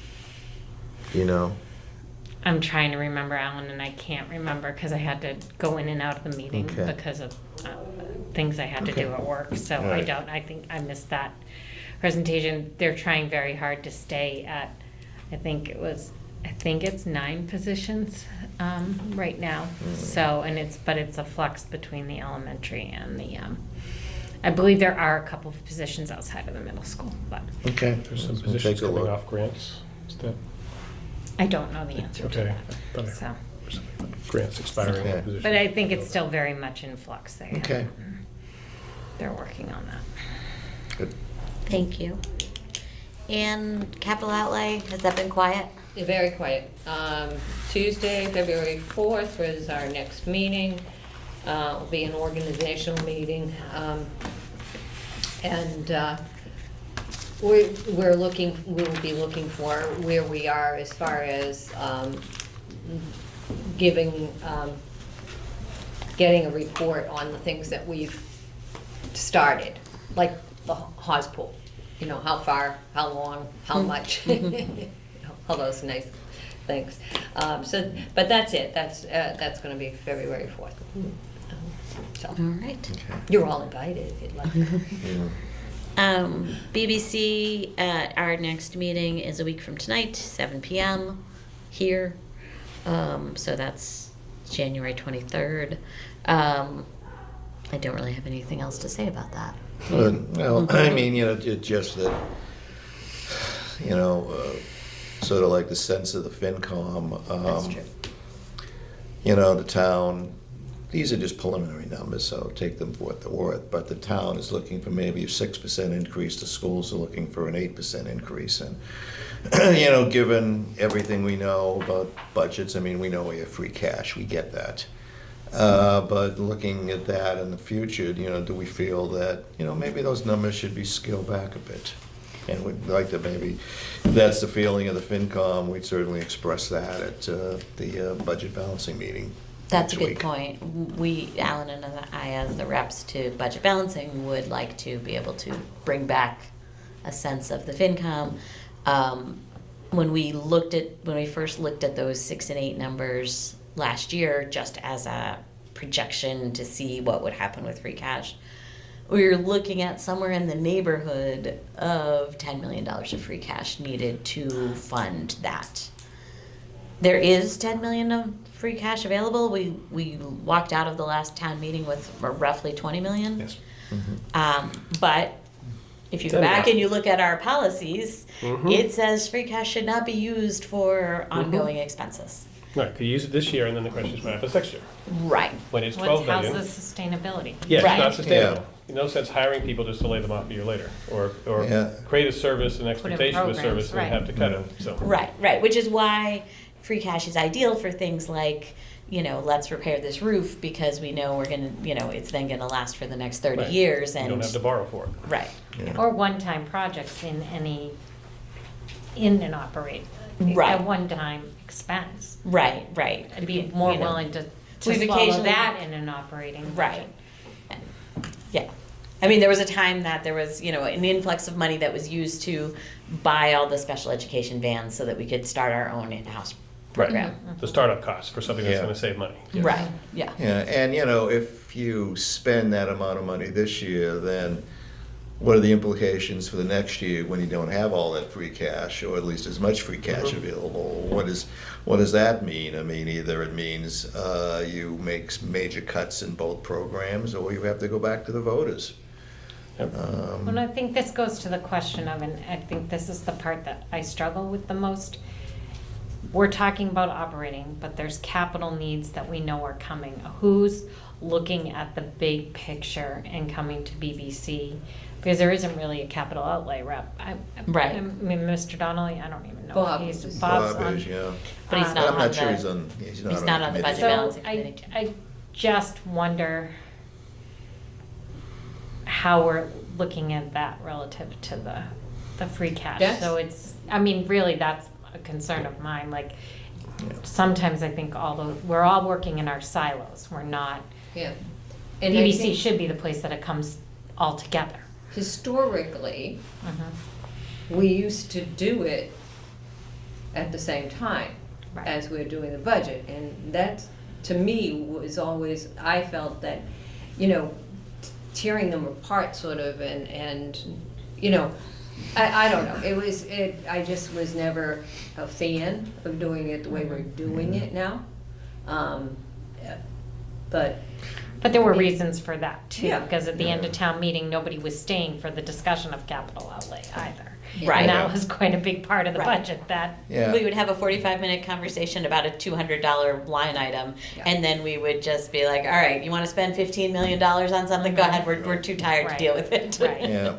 I'm trying to remember, Alan, and I can't remember because I had to go in and out of the meeting Okay. because of things I had to do at work. So All right. I think I missed that. presentation, they're trying very hard to stay at, I think it's 9 positions right now. So, but it's a flux between the elementary and the, I believe there are a couple of positions outside of the middle school, but Okay. There's some We'll positions take a coming look. off grants. Is that, I don't know the answer to okay. that. So, Grants expiring Okay. on positions. but I think it's still very much in flux. Okay. They're working on that. Good. Thank you. And capital outlay, has that been quiet? Very quiet. Tuesday, February 4th was our next meeting. Will be an organizational meeting. And we'll be looking for where we are as far as getting a report on the things that we've started, like the Haas pool. You know, how far, how long, how much, all those nice things. But that's it. That's going to be February 4th. So All right. Okay. you're all invited if you'd like. Yeah. BBC, our next meeting is a week from tonight, 7 p.m. here. So that's January 23rd. I don't really have anything else to say about that. Well, I mean, it's just that, sort of like the sense of the FinCom. That's true. The town, these are just preliminary numbers, so take them for what they're worth, but the town is looking for maybe a 6% increase, the schools are looking for an 8% increase, and, given everything we know about budgets, I mean, we know we have free cash, we get that. But looking at that in the future, do we feel that, maybe those numbers should be scaled back a bit? And we'd like to maybe, if that's the feeling of the FinCom, we'd certainly express that at the budget balancing meeting. That's a next good week. point. We, Alan and I, as the reps to budget balancing, would like to be able to bring back a sense of the FinCom. When we first looked at those 6 and 8 numbers last year, just as a projection to see what would happen with free cash, we were looking at somewhere in the neighborhood of $10 million of free cash needed to fund that. There is $10 million of free cash available. We walked out of the last town meeting with roughly $20 million. Yes. But if you go back and you look at our policies, it says free cash should not be used for ongoing expenses. Right, could use it this year, and then the question is what happens next year. Right. When it's 12 How's million. the sustainability? Yeah, Right. it's not sustainable. In no sense hiring people just to lay them off a year later, or Yeah. create a service, an in expectation of a programs, service, and then right. have to cut it, so. Right. Which is why free cash is ideal for things like, let's repair this roof because we know we're going to, it's then going to last for the next 30 Right. years. You And don't have to borrow for it. right. Yeah. Or one-time projects in an operate. Right. A one-time expense. Right. I'd be more You know. willing to We've swallow occasionally- that in an operating budget. Right. Yeah. I mean, there was a time that there was, an influx of money that was used to buy all the special education vans so that we could start our own in-house program. The startup costs for something that's Yeah. gonna save money. Yes. Right. Yeah. Yeah, and if you spend that amount of money this year, then what are the implications for the next year when you don't have all that free cash, or at least as much free cash available? What does that mean? I mean, either it means you make major cuts in both programs, or you have to go back to the voters. Yep. Well, I think this goes to the question of, and I think this is the part that I struggle with the most. We're talking about operating, but there's capital needs that we know are coming. Who's looking at the big picture and coming to BBC? Because there isn't really a capital outlay rep. Right. I mean, Mr. Donnelly, I don't even know. Bob He's is- Bob's Bob on. is, yeah. But he's Um, not I'm on not sure the- he's on the he's not on the committee. budget So balancing I committee. just wonder how we're looking at that relative to the free cash. Yes. So I mean, really, that's a concern of mine. Like, sometimes I think we're all working in our silos. We're not, Yeah. And I BBC think should be the place that it comes all together. historically, Mhm. we used to do it at the same time Right. as we're doing the budget. And that, to me, was always, I felt that, tearing them apart sort of and I don't know, I just was never a fan of doing it the way we're doing it now. But, But there were reasons for that too, Yeah. because at the end of town meeting, nobody was staying for the discussion of capital outlay either. Right. And that was quite a big part of the Right. budget, that, Yeah. We would have a 45-minute conversation about a $200 line item, Yeah. and then we would just be like, all right, you want to spend $15 million on something? Go ahead, we're too tired to Right. deal with it. Right. Yeah.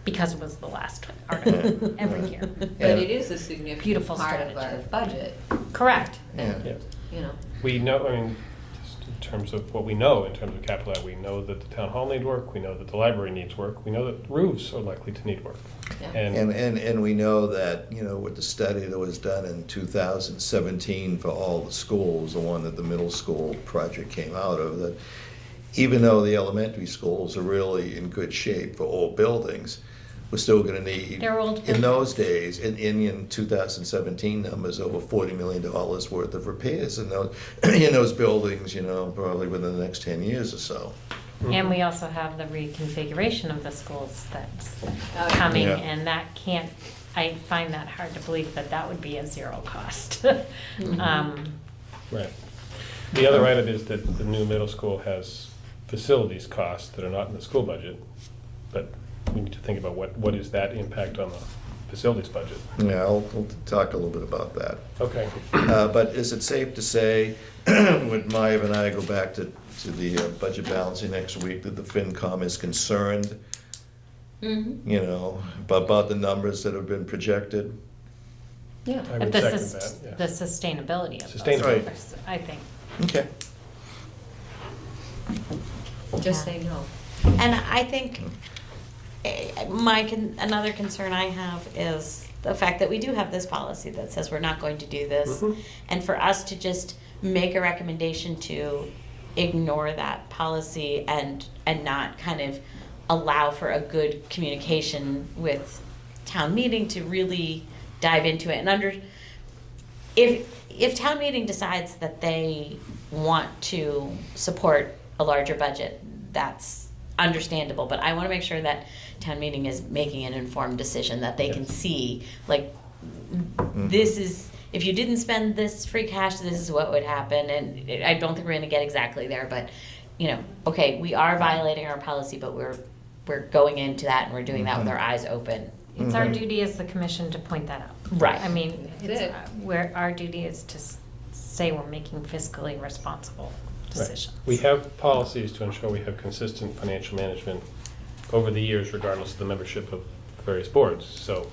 because it was the last article every year. but it is a significant Beautiful part of our strategy. budget, Correct. Yeah. Yeah. you know. We know, I mean, just in terms of what we know, in terms of capital, outlay, we know that the town hall needs work, we know that the library needs work, we know that roofs are likely to need work. Yeah. And we know that, you know, with the study that was done in 2017 for all the schools, the one that the middle school project came out of, that even though the elementary schools are really in good shape for old buildings, we're still gonna need, They're old in those days, in 2017 numbers, over $40 million worth of repairs in those buildings, you know, probably within the next 10 years or so. And we also have the reconfiguration of the schools that's Oh, coming, Yeah. and that can't, I find that hard to believe that that would be a zero cost. Right. The other item is that the new middle school has facilities costs that are not in the school budget, but we need to think about what is that impact on the facilities budget? Yeah, we'll talk a little bit about that. Okay. But is it safe to say, when Maya and I go back to the budget balancing next week, that the FinCom is concerned, Mhm. you know, about the numbers that have been projected? Yeah. I But would the second sus- that, the yeah. sustainability of those Sustainability. numbers, I think. Okay. Just say no. And I think another concern I have is the fact that we do have this policy that says we're not going to do this. Mhm. And for us to just make a recommendation to ignore that policy and not kind of allow for a good communication with town meeting to really dive into it and if town meeting decides that they want to support a larger budget, that's understandable, but I want to make sure that town meeting is making an informed decision, that they can see, like, this is, if you didn't spend this free cash, this is what would happen, and I don't think we're gonna get exactly there, but, you know, okay, we are violating our policy, but we're going into that and we're doing that with our eyes open. It's our duty as the commission to point that out. Right. I mean, That's it. where our duty is to say we're making fiscally responsible Right. decisions. We have policies to ensure we have consistent financial management over the years, regardless of the membership of various boards. So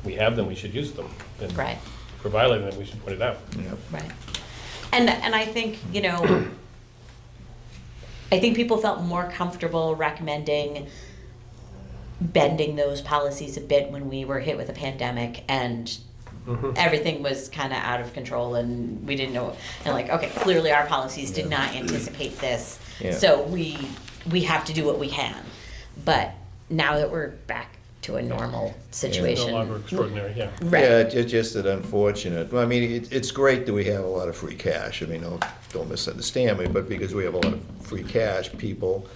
we have them, we should use them. And Right. if we're violating them, we should point it out. Yep. Right. And I think, you know, I think people felt more comfortable recommending bending those policies a bit when we were hit with a pandemic and Mhm. everything was kind of out of control and we didn't know, and like, okay, clearly our policies did not anticipate this, Yeah. so we have to do what we can. But now that we're back to a normal situation. No longer extraordinary, yeah. Right. Yeah, it's just that unfortunate. Well, I mean, it's great that we have a lot of free cash. I mean, don't misunderstand me, but because we have a lot of free cash, people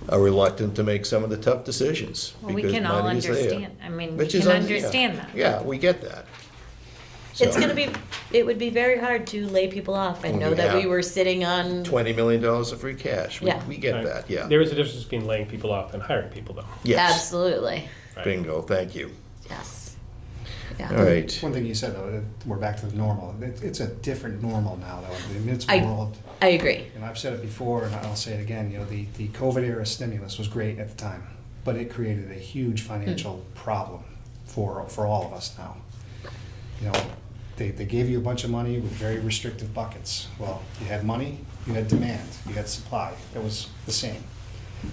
are reluctant to make some of the tough decisions. Well, we because can all money's there. understand, I mean, we Which is can yeah. understand that. Yeah, we get that. It's So, gonna be, it would be very hard to lay people off and When know you that we have were sitting on, $20 million of free cash. Yeah. We get Right. that, yeah. There is a difference between laying people off and hiring people, though. Yes, absolutely, Right? bingo, thank you. yes. All Yeah. right. One thing you said, though, we're back to the normal. It's a different normal now, though. I mean, it's I- world. I agree. And I've said it before, and I'll say it again, you know, the COVID era stimulus was great at the time, but it created a huge financial problem for all of us now. You know, they gave you a bunch of money with very restrictive buckets. Well, you had money, you had demand, you had supply. It was the same.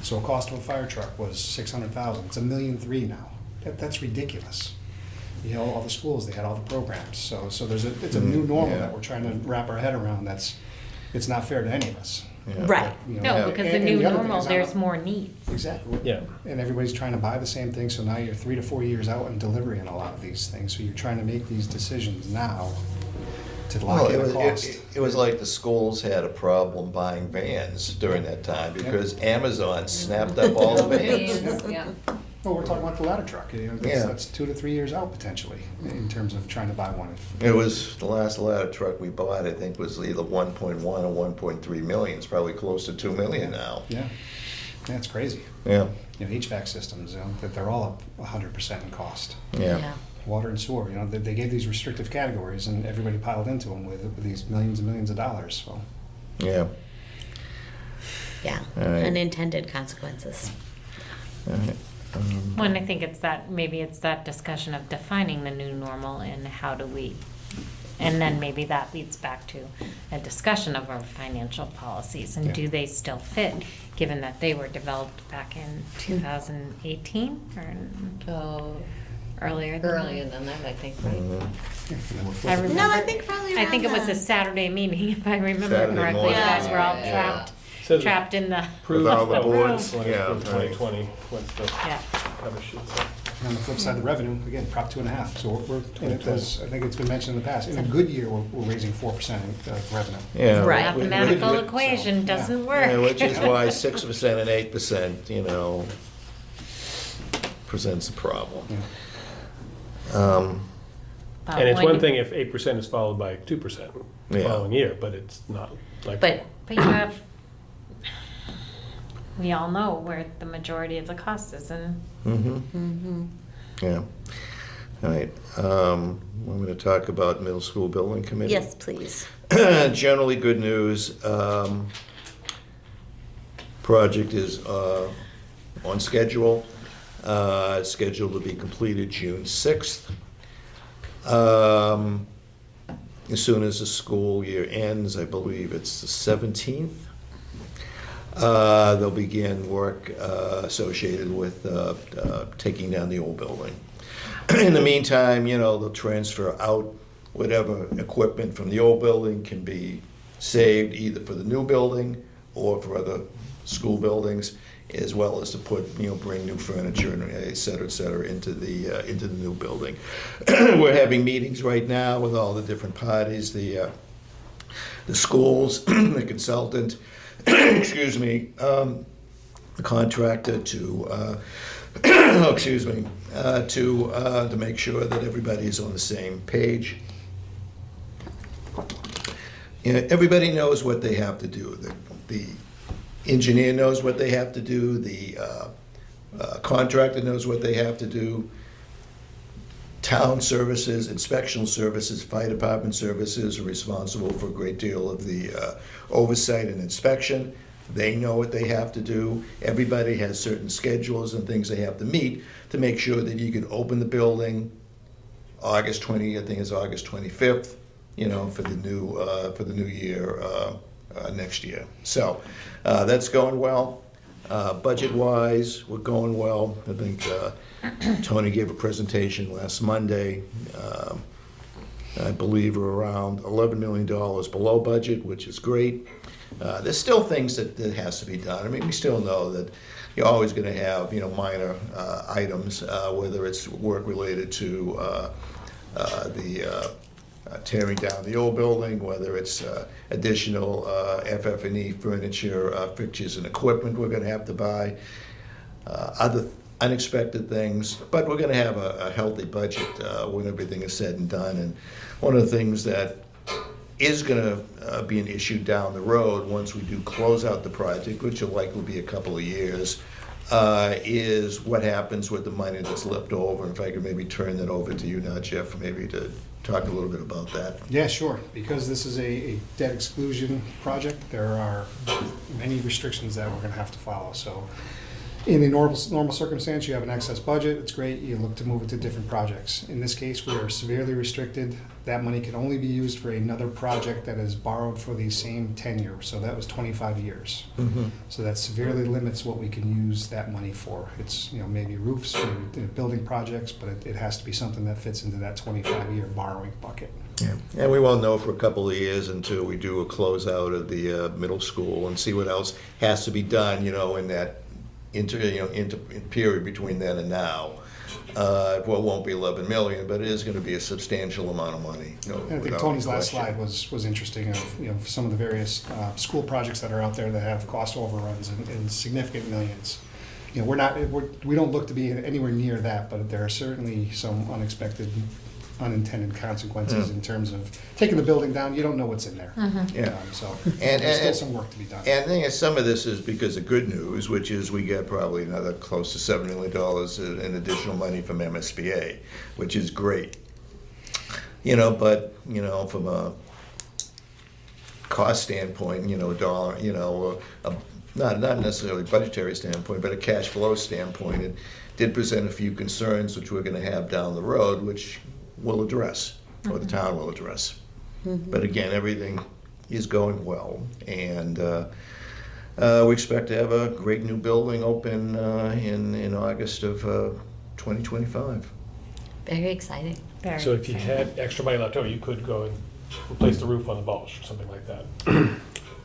So a cost of a fire truck was $600,000. It's $1.3 million now. That's ridiculous. You know, all the schools, they had all the programs. So it's a new normal Yeah. that we're trying to wrap our head around. It's not fair to any of us. Yeah. Right. You know, No, because the and new other thing normal, is, there's more needs. Exactly. Yeah. And everybody's trying to buy the same thing, so now you're 3 to 4 years out in delivery on a lot of these things. So you're trying to make these decisions now to Well, lock it in was, a cost. it was like the schools had a problem buying vans during that time because Amazon snapped up all the vans. Yeah. Well, we're talking about the ladder truck, you know, Yeah. that's 2 to 3 years out potentially, in terms of trying to buy one. It was, the last ladder truck we bought, I think, was either 1.1 or 1.3 million. It's probably close to 2 million now. Yeah, yeah, it's crazy. Yeah, You know, HVAC systems, you know, that they're all up 100% in cost. yeah. Water and sewer, you know, they gave these restrictive categories and everybody piled into them with these millions and millions of dollars, so. Yeah. Yeah, All right. unintended consequences. All right. When I think it's that, maybe it's that discussion of defining the new normal and how do we, and then maybe that leads back to a discussion of our financial policies and Yeah. do they still fit, given that they were developed back in 2018 or Oh, earlier than earlier that? than that, I think, right? Mhm. Yeah, you know, we're I flipping- remember. No, I think probably I think it around was a then. Saturday meeting, if I remember Saturday correctly. You morning. guys were all Yeah. trapped, Says trapped in the, approved, all the boards, boards, yeah, right. 2020, what's the yeah. cover sheet say? On the flip side, the revenue, again, Prop 2.5, so we're, and it does, I think it's been mentioned in the past, in a good year, we're raising 4% of revenue. Yeah. Right. we- we- Mathematical we- equation so, yeah. doesn't Yeah, work. which is why 6% and 8%, you know, presents a problem. Yeah. But And it's when one you- thing if 8% is followed by 2% the Yeah. following year, but it's not like. But But you have, we all know where the majority of the cost is, and Mm-hmm. Yeah. All right. I'm going to talk about middle school building committee. yes, please. Generally good news. Project is on schedule. It's scheduled to be completed June 6th. As soon as the school year ends, I believe it's the 17th, they'll begin work associated with taking down the old building. In the meantime, you know, they'll transfer out whatever equipment from the old building can be saved either for the new building or for other school buildings, as well as to put, you know, bring new furniture and et cetera, into the new building. We're having meetings right now with all the different parties, the schools, the consultant, excuse me, the contractor to, excuse me, to make sure that everybody's on the same page. You know, everybody knows what they have to do. The engineer knows what they have to do. The contractor knows what they have to do. Town services, inspectional services, fire department services are responsible for a great deal of the oversight and inspection. They know what they have to do. Everybody has certain schedules and things they have to meet to make sure that you can open the building August 20, I think it's August 25th, you know, for the new year next year. So that's going well. Budget-wise, we're going well. I think Tony gave a presentation last Monday. I believe we're around $11 million below budget, which is great. There's still things that has to be done. I mean, we still know that you're always going to have, you know, minor items, whether it's work related to the tearing down the old building, whether it's additional FF&E furniture, fixtures and equipment we're going to have to buy, other unexpected things, but we're going to have a healthy budget when everything is said and done. And one of the things that is going to be an issue down the road once we do close out the project, which will likely be a couple of years, is what happens with the money that's left over. If I could maybe turn that over to you now, Jeff, maybe to talk a little bit about that. Yeah, sure. Because this is a debt exclusion project, there are many restrictions that we're gonna have to follow. So in a normal circumstance, you have an excess budget, it's great, you look to move it to different projects. In this case, we are severely restricted. That money can only be used for another project that is borrowed for the same tenure. So that was 25 years. So that severely limits what we can use that money for. It's, you know, maybe roofs, maybe building projects, but it has to be something that fits into that 25-year borrowing bucket. Yeah, and we won't know for a couple of years until we do a closeout of the middle school and see what else has to be done, you know, in that period between then and now. Well, it won't be 11 million, but it is going to be a substantial amount of money. You know, And I think without Tony's last question. slide was interesting of, you know, some of the various school projects that are out there that have cost overruns in significant millions. you know, we don't look to be anywhere near that, but there are certainly some unexpected, unintended consequences in terms of taking the building down. You don't know what's in there. Yeah. So And- there's still and- some work to be done. And the thing is, some of this is because of good news, which is we get probably another close to $7 million in additional money from MSBA, which is great. You know, but, you know, from a cost standpoint, you know, dollar, you know, not necessarily budgetary standpoint, but a cash flow standpoint, it did present a few concerns which we're gonna have down the road, which we'll address, or the town will address. But again, everything is going well, and we expect to have a great new building open in August of 2025. Very exciting. Very So if you exciting. had extra money left over, you could go and replace the roof on the Balch or something like that.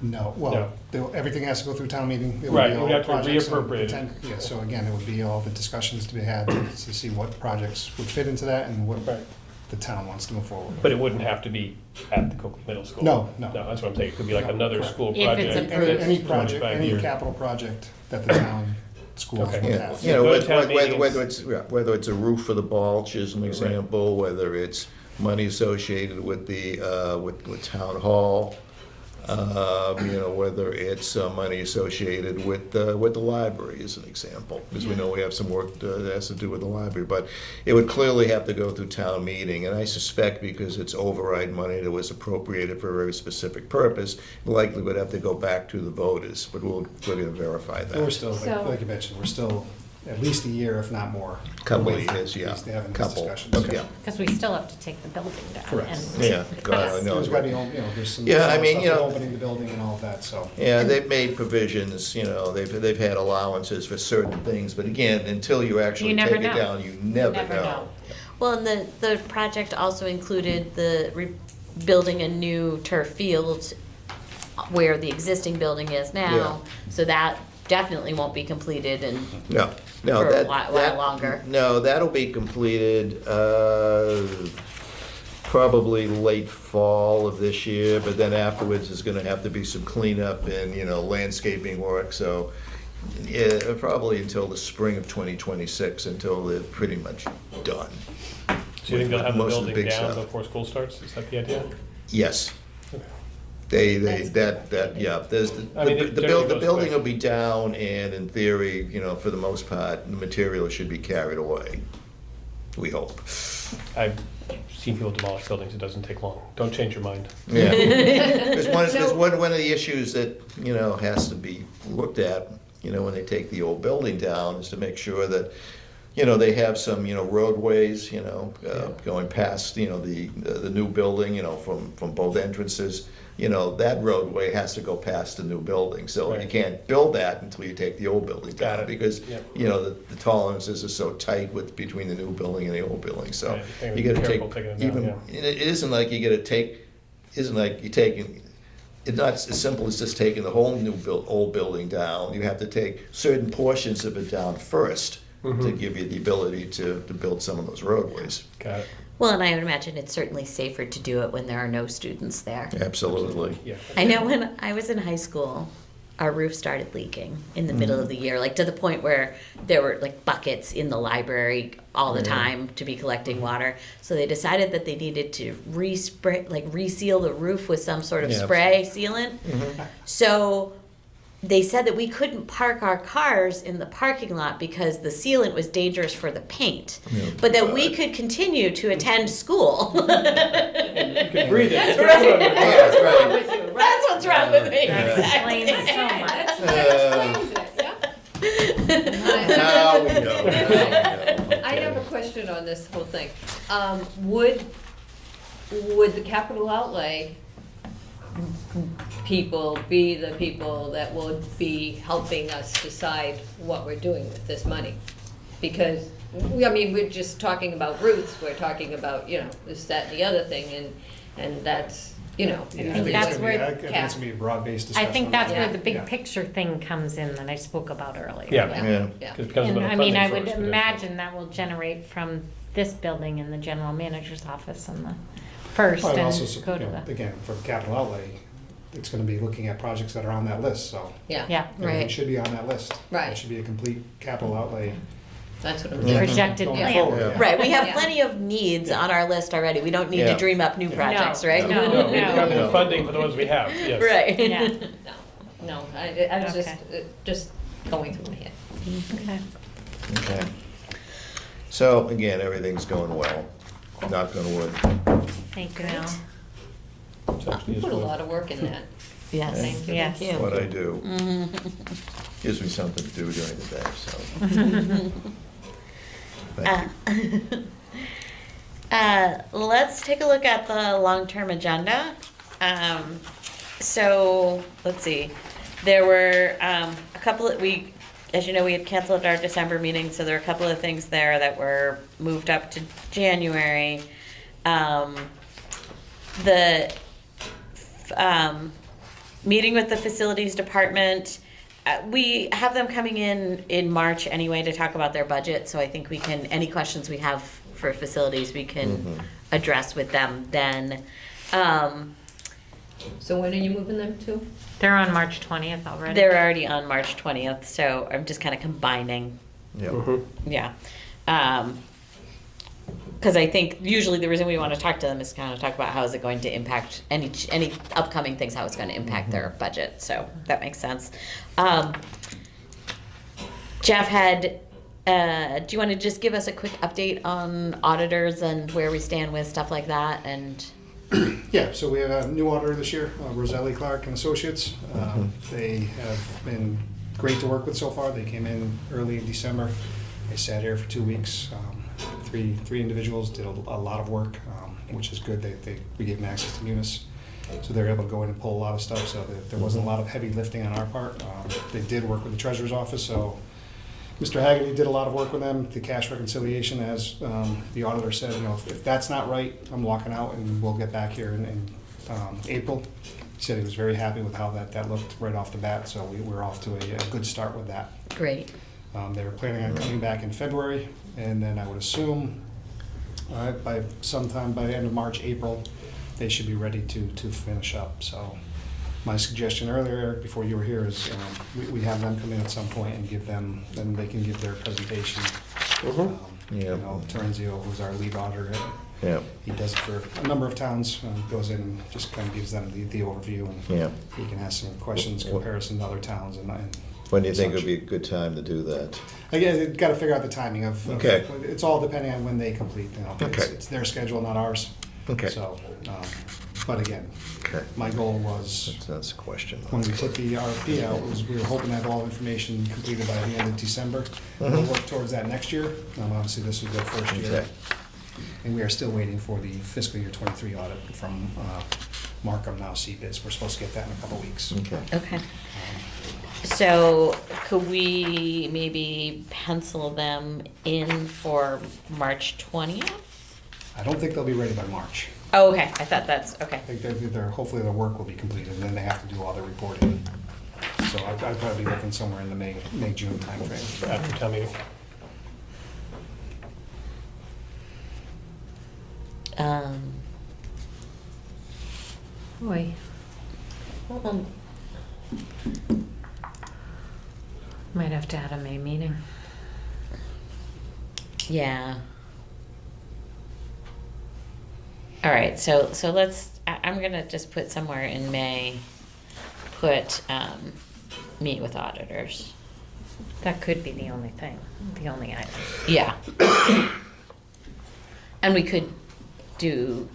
No, well, everything has to go through town meeting. It would Right, be you all would have to projects and reappropriate it. Yeah, so again, it would be all the discussions to be had to see what projects would fit into that and what Right. the town wants to move forward with. But it wouldn't have to be at the Cook Middle School. No. No, that's what I'm saying. It could be like No, another correct. school If it's project. approved. that's Any project, 25 any years. capital project that the town schools Okay. would Yeah, have. you know, Go to town whether it's a roof for the Balch as an example, whether it's money associated with the, with town hall, you know, whether it's money associated with the library as an example, because we know we have some work that has to do with the library, but it would clearly have to go through town meeting, and I suspect because it's override money that was appropriated for a very specific purpose, likely would have to go back to the voters, but we're gonna verify that. We're still, So- like you mentioned, we're still at least a year, if not more. Couple of away from years, yeah. at least having these Couple, discussions. yeah. Because we still have to take the building down. Correct. and- Yeah, God, I know. There's gotta be, you know, there's some Yeah, I some mean, stuff you with know- opening the building and all of that, so. Yeah, they've made provisions, you know, they've had allowances for certain things, but again, until you actually You never take it know. down, you never Never know. know. Well, and the project also included building a new turf field where the existing building is Yeah. now. So that definitely won't be completed and No, no, For a that, while that- longer. No, that'll be completed, probably late fall of this year, but then afterwards, there's gonna have to be some cleanup and, you know, landscaping work, so, yeah, probably until the spring of 2026, until they're pretty much done. So you think they'll have the Most of the building big down stuff. before school starts? Is that the idea? Yes. Okay. Yeah, there's, I mean, it the generally goes building quick. will be down, and in theory, you know, for the most part, the material should be carried away. We hope. I've seen people demolish buildings. It doesn't take long. Don't change your mind. Yeah. There's So- one of the issues that, you know, has to be looked at, you know, when they take the old building down, is to make sure that, you know, they have some, you know, roadways, you know, going past, you know, the new building, you know, from both entrances. You know, that roadway has to go past the new building, so you Right. can't build that until you take the old building Got down. it. Because, Yep. you know, the tolerances are so tight between the new building and the old building, so Right, you gotta you be gotta take, careful taking it down, even, it isn't like you gotta take, isn't like you're taking, it's not as simple as just taking the whole old building down. You have to take certain portions of it down first to give you the ability to build some of those roadways. Got it. well, and I would imagine it's certainly safer to do it when there are no students there. Absolutely. Yeah. I know when I was in high school, our roof started leaking in the middle of the year, like to the point where there were like buckets in the library all the time to be collecting water. So they decided that they needed to reseal the roof with some sort of Yeah. spray sealant. So they said that we couldn't park our cars in the parking lot because the sealant was dangerous for the paint, but that we could continue to attend school. You can breathe it. That's It's what's right. wrong with it. Yeah, that's right. That's what's wrong with me. That explains Exactly. so much. That explains it, yeah. Now we know. Now we know. I have a question on this whole thing. Would the capital outlay people be the people that would be helping us decide what we're doing with this money? Because, I mean, we're just talking about roofs, we're talking about, you know, this, that, and the other thing, and that's, you know. Yeah, I think think it's that's gonna be, where- I think it's gonna be a broad-based I discussion. think on that's that. where Yeah. the big Yeah. picture thing comes in that I spoke about earlier. Yeah. Yeah. Yeah. 'Cause it becomes And another I mean, I funding would source, imagine that will generate from this building in the general manager's office and the first Well, and also, and go to you know, the, again, for capital outlay, it's gonna be looking at projects that are on that list, so. Yeah. Yeah. Everything Right. should be on that list. Right. It should be a complete capital outlay. That's what I'm Yeah. thinking. Projected Going plan. forward, Yeah. yeah. Right, we have Yeah. plenty of needs on our list already. We don't need Yeah. to dream up new projects, right? No. No, we've got No. the funding for the ones we have, yes. Right. Yeah. No, I was Okay. just going through my head. Okay. Okay. So, again, everything's going well. Knock on wood. Thank you, Al. It's actually You is put a one. lot of work in that. Yes. Thank you. Yes. Thank you. What I do. Mhm. Gives me something to do during the day, so. Thank you. Let's take a look at the long-term agenda. So, let's see. There were a couple of, as you know, we had canceled our December meeting, so there were a couple of things there that were moved up to January. The meeting with the facilities department, we have them coming in March anyway to talk about their budget, so I think we can, any questions we have for facilities, we can Mhm. address with them then. So when are you moving them to? They're on March 20th already. They're already on March 20th, so I'm just kind of combining, Yep. Mhm. yeah. Because I think usually the reason we want to talk to them is kind of talk about how is it going to impact any upcoming things, how it's going to impact their budget. So that makes sense. Jeff had, do you want to just give us a quick update on auditors and where we stand with stuff like that? And Yeah, so we have a new auditor this year, Roselli Clark and Associates. They have been great to work with so far. They came in early in December. They sat here for 2 weeks. Three individuals did a lot of work, which is good. We gave them access to Munis, so they were able to go in and pull a lot of stuff. So there wasn't a lot of heavy lifting on our part. They did work with the treasurer's office, so Mr. Haggerty did a lot of work with them. The cash reconciliation, as the auditor said, if that's not right, I'm walking out, and we'll get back here in April. He said he was very happy with how that looked right off the bat, so we're off to a good start with that. great. They were planning on coming back in February, and then I would assume by sometime by the end of March, April, they should be ready to finish up. So my suggestion earlier, Eric, before you were here, is we have them come in at some point and then they can give their presentation. Mhm. Yeah. Terenzio, who's our lead auditor, Yeah, he does it for a number of towns, goes in and just kind of gives them the overview, and yeah. he can ask some questions, comparison to other towns, and When do you think would such. be a good time to do that? Again, you've got to figure out the timing of. Okay. It's all depending on when they complete. Okay. It's their schedule, not ours. Okay. So, but again, Okay. my goal was, That's a question. when we put the RFP out, was we were hoping to have all information completed by the end of December. We'll Mhm. work towards that next year. Obviously, this was their first year. Okay. And we are still waiting for the fiscal year '23 audit from Markham, now CBIZ. We're supposed to get that in a couple weeks. Okay. Okay. So could we maybe pencil them in for March 20th? I don't think they'll be ready by March. Oh, okay. I thought that's, okay. I think hopefully their work will be completed, and then they have to do all their reporting. So I'd probably be looking somewhere in the May, June timeframe. After town meeting. Boy, Um, might have to add a May meeting. Yeah. All right, so I'm gonna just put somewhere in May, meet with auditors. That could be the only thing, the only item. Yeah. And we could do,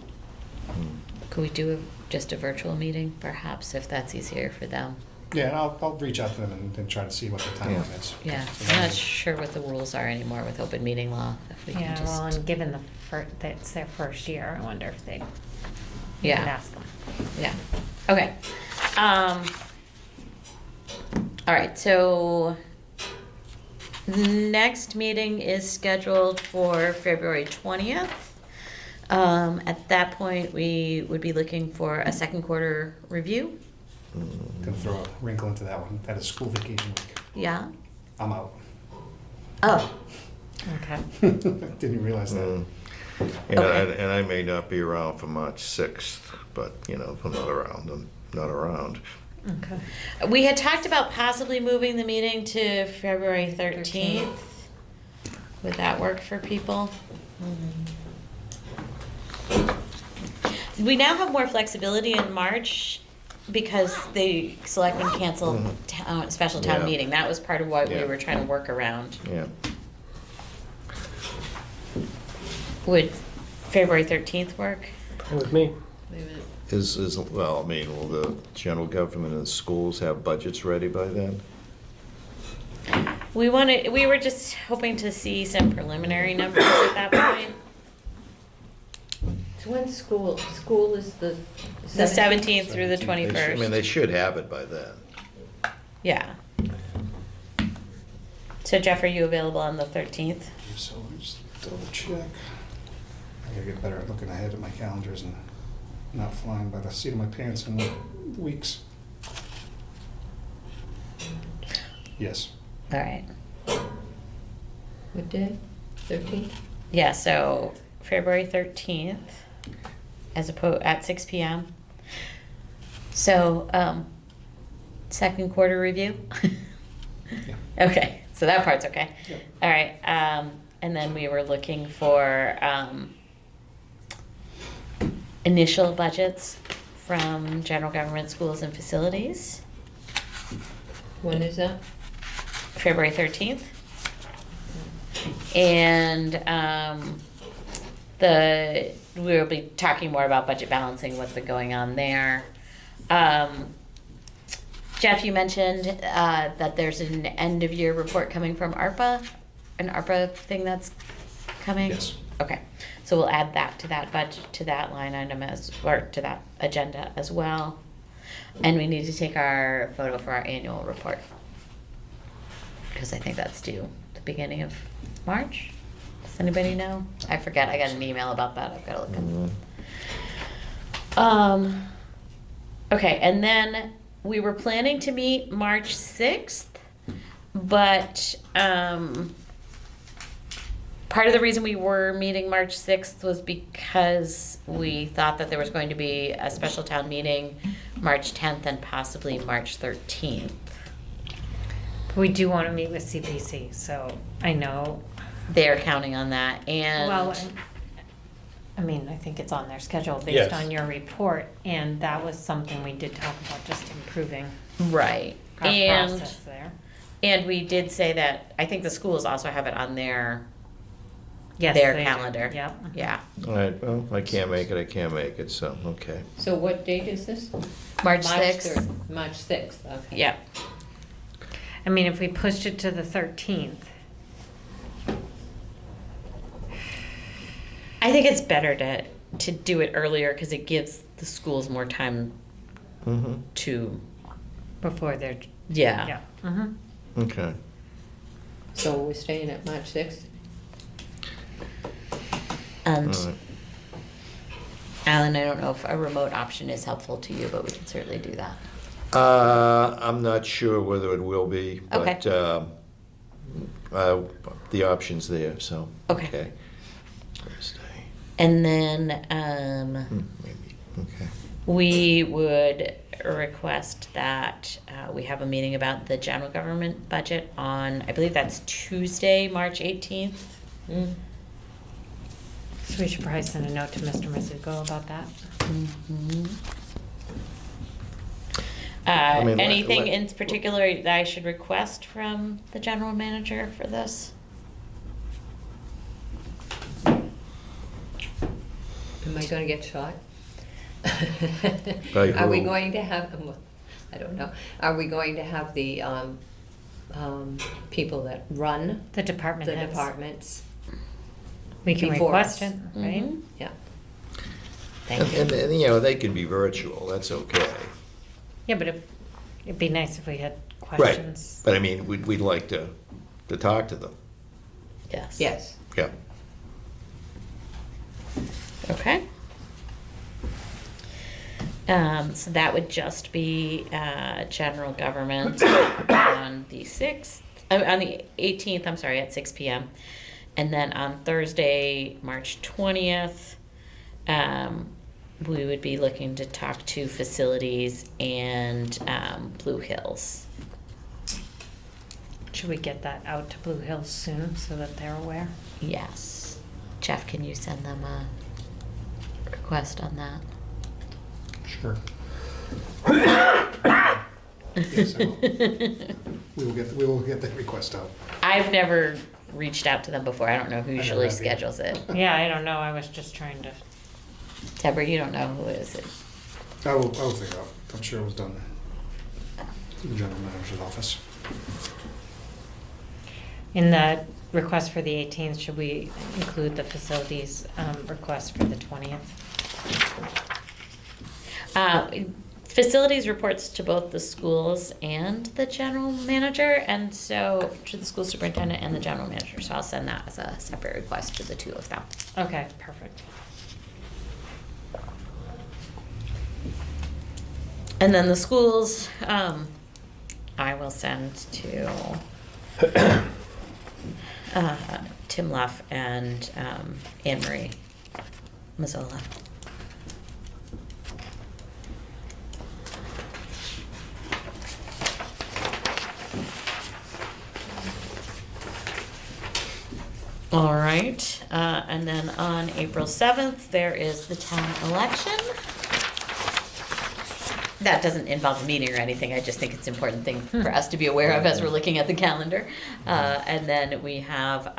could we do just a virtual meeting perhaps, if that's easier for them? Yeah, and I'll reach out to them and try to see what the timeline is. Yeah, So I'm not sure what the rules are anymore with open meeting law, if we can Yeah, well, just, and given that's their first year, I wonder if they could yeah, ask them. yeah, okay. All right, so next meeting is scheduled for February 20th. At that point, we would be looking for a second quarter review. Gonna throw a wrinkle into that one. That is school vacation week. Yeah? I'm out. Oh, Okay. Didn't realize that. Mm. Okay. And I may not be around for March 6th, but, if I'm not around, not around. Okay. We had talked about possibly moving the meeting to February 13th. Would that work for people? We now have more flexibility in March because the selectmen canceled special town Yeah. meeting. That was part of what we Yeah. were trying to work around. Yeah. Would February 13th work? Fine with me. Well, I mean, will the general government and the schools have budgets ready by then? We were just hoping to see some preliminary numbers at that point. So when's school? School is the The 17th through the They should- I mean, 21st. they should have it by then. Yeah. So Jeff, are you available on the 13th? So let me just double check. I gotta get better at looking ahead at my calendars and not flying by the seat of my pants in weeks. Yes. All right. What day? 13th? Yeah, so February 13th, at 6 p.m. So, second quarter review? Yeah. Okay, so that part's okay. Yep. All right, and then we were looking for, initial budgets from general government, schools, and facilities, When is that? February 13th. And, we'll be talking more about budget balancing, what's been going on there. Jeff, you mentioned that there's an end of year report coming from ARPA, an ARPA thing that's coming? Yes. Okay, so we'll add that to that budget, to that line item or to that agenda as well. And we need to take our photo for our annual report. Because I think that's due the beginning of March. Does anybody know? I forget, I got an email about that, I've gotta look at. Okay, and then we were planning to meet March 6th, but part of the reason we were meeting March 6th was because we thought that there was going to be a special town meeting March 10th and possibly March 13th. We do want to meet with CPC, so I know, They're counting on that, and well, I mean, I think it's on their schedule Yes. based on your report, and that was something we did talk about, just improving right, our and process there. and we did say that I think the schools also have it on their Yes, their they do. calendar. Yep. Yeah, All right, well, I can't make it, so, okay. So what date is this? March 6th. 3rd. March 6th, okay. Yeah, I mean, if we pushed it to the 13th, I think it's better to do it earlier because it gives the schools more time Mm-hmm, to before they're, yeah. yeah. Mhm. okay. So we're staying at March 6th? And All right. Alan, I don't know if a remote option is helpful to you, but we can certainly do that. I'm not sure whether it will be, but the option's there, so. Okay. Thursday. And then Maybe, okay. we would request that we have a meeting about the general government budget on, I believe that's Tuesday, March 18th. Mm. So we should probably send a note to Mr. Mizuko about that. I mean, Anything let- in particular that I should request from the general manager for this? Am I gonna get shot? By Are we who? going to have, I don't know, are we going to have the people that run The department the heads. departments? We can before request us. it, right? Mhm. Yeah. And, Thank you. and, you know, they can be virtual, that's okay. Yeah, but it'd be nice if we had Right, questions. but I mean, we'd like to talk to them, Yes. Yes. yeah. Okay. So that would just be general government on the 6th, on the 18th, I'm sorry, at 6 p.m. And then on Thursday, March 20th, we would be looking to talk to facilities and Blue Hills. Should we get that out to Blue Hills soon so that they're aware? Yes. Jeff, can you send them a request on that? Sure. Yes, I will. We will get that request out. I've never reached out to them before. I don't know who never usually have either. schedules it. Yeah, I don't know. I was just trying to. Deborah, you don't know who is it? I will figure it out. I'm sure it was done in the general manager's office. In the request for the 18th, should we include the facilities request for the 20th? Facilities reports to both the schools and the general manager, and so to the school superintendent and the general manager. So I'll send that as a separate request to the two of them. Okay, perfect. And then the schools, I will send to Tim Luff and Anne Marie Mazzola. All right, and then on April 7th, there is the town election. That doesn't involve a meeting or anything, I just think it's an important thing for us to be aware of as we're looking at the calendar. And then we have,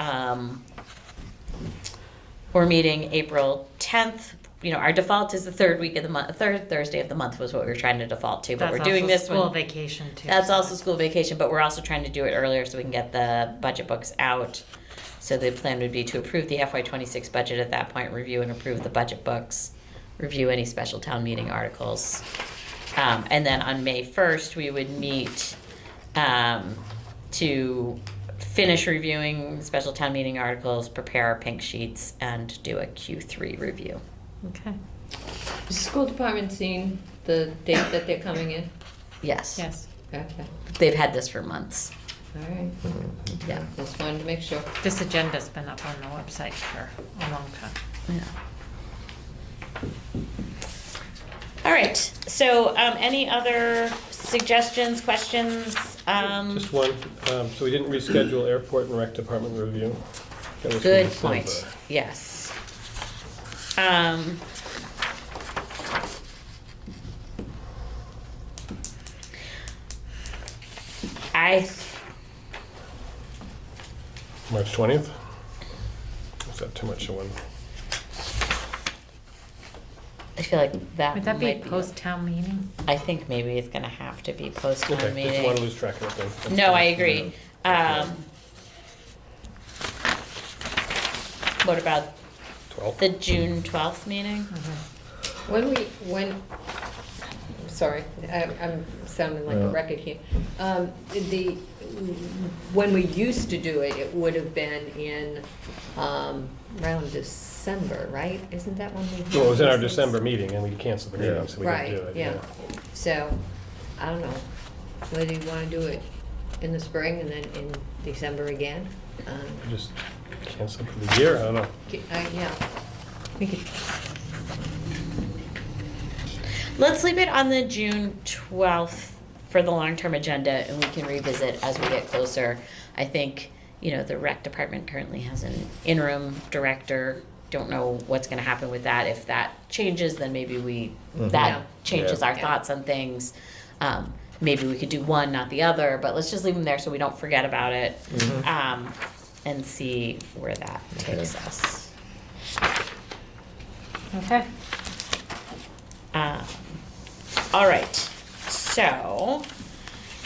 we're meeting April 10th. You know, our default is the third week of the month, third Thursday of the month was what we were trying to default to, but That's we're doing also this school one. vacation too. That's so- also school vacation, but we're also trying to do it earlier so we can get the budget books out. So the plan would be to approve the FY26 budget at that point, review and approve the budget books, review any special town meeting articles. And then on May 1st, we would meet to finish reviewing special town meeting articles, prepare our pink sheets, and do a Q3 review. Okay. Is the school department seeing the date that they're coming in? Yes. Yes. Okay, They've had this for months. all right. Yeah. Just wanted to make sure. This agenda's been up on the website for a long time. Yeah. All right, so any other suggestions, questions? Just one, so we didn't reschedule airport and rec department review. That was for Good December. point, yes. I, March 20th? Is that too much of one? I feel like that Would that be might post-town meeting? I think maybe it's gonna have to be post-town Okay, just want to meeting. lose track of it then. That's No, fine. I agree. Yeah. What about 12th? the June 12th meeting? Sorry, I'm sounding like a Yeah. record here. When we used to do it, it would have been in, around December, right? Isn't that when we? Well, it was in our had these December things? meeting and we canceled the Yeah. meeting, so we didn't do Right, it. yeah. So, I don't know, whether you wanna do it in the spring and then in December again? Just cancel for the year, I don't know. Yeah, we could, Let's leave it on the June 12th for the long-term agenda, and we can revisit as we get closer. I think, you know, the rec department currently has an interim director. Don't know what's gonna happen with that. If that changes, then maybe Yeah. that changes our Yeah. thoughts on things. Maybe we could do one, not the other, but let's just leave them there so we don't forget about it. And see where that takes us. Okay. All right, so,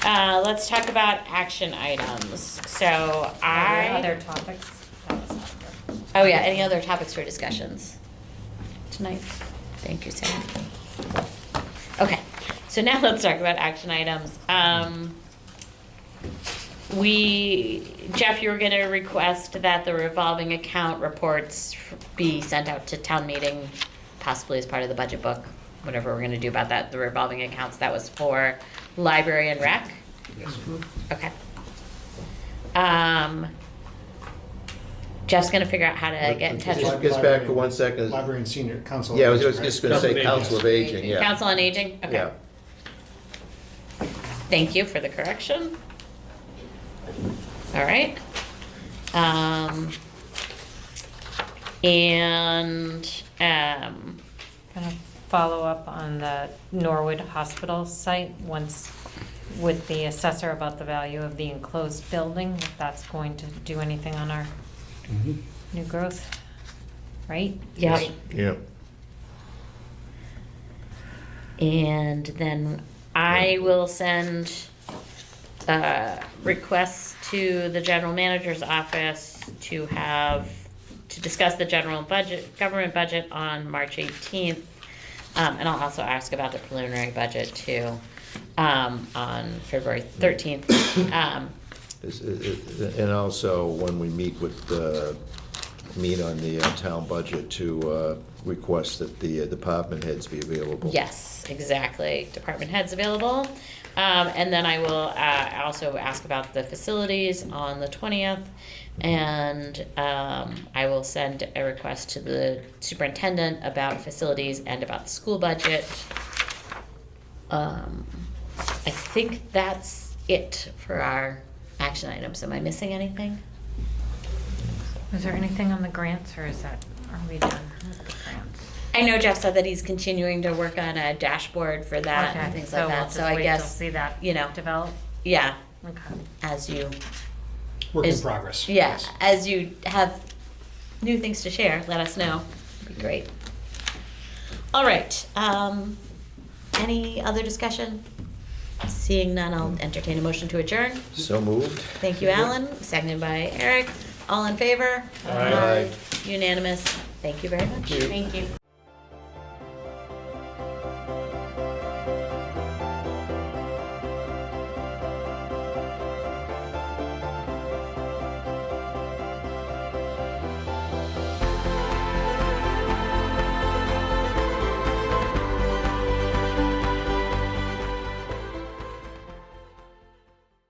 let's talk about action items. So Are there other I, topics? oh yeah, any other topics for discussions tonight? Thank you, Sarah. Okay, so now let's talk about action items. Jeff, you were gonna request that the revolving account reports be sent out to town meeting, possibly as part of the budget book, whatever we're gonna do about that, the revolving accounts, that was for library and rec? Yes. Okay. Jeff's gonna figure out how to get in touch Just with gets back for 1 second. Library and Senior Council. Yeah, I was Aging, just right? gonna say Council Council of of Aging, yeah. Council on Aging? Okay. Yeah. Thank you for the correction. All right. Gonna follow up on the Norwood Hospital site once with the assessor about the value of the enclosed building, if that's going to do anything on our Mhm. new growth, right? Yep. Right. Yeah. And then I will send requests to the general manager's office to discuss the general budget, government budget on March 18th. And I'll also ask about the preliminary budget too, on February 13th. And also, when we meet on the town budget, to request that the department heads be available. Yes, exactly. Department heads available. And then I will also ask about the facilities on the 20th. And I will send a request to the superintendent about facilities and about the school budget. I think that's it for our action items. Am I missing anything? Was there anything on the grants, or are we done with the grants? I know Jeff said that he's continuing to work on a dashboard for that and Okay, things so like we'll that. just So I wait till guess, see that you know, develop. yeah, Okay. as you, Work in Is- progress. yeah, Yes. as you have new things to share, let us know. It'd be great. All right, any other discussion? Seeing none, I'll entertain a motion to adjourn. So moved. Thank you, Alan, seconded by Eric. All in favor? Aye. Unanimous. Thank you very much. Thank you. Thank you.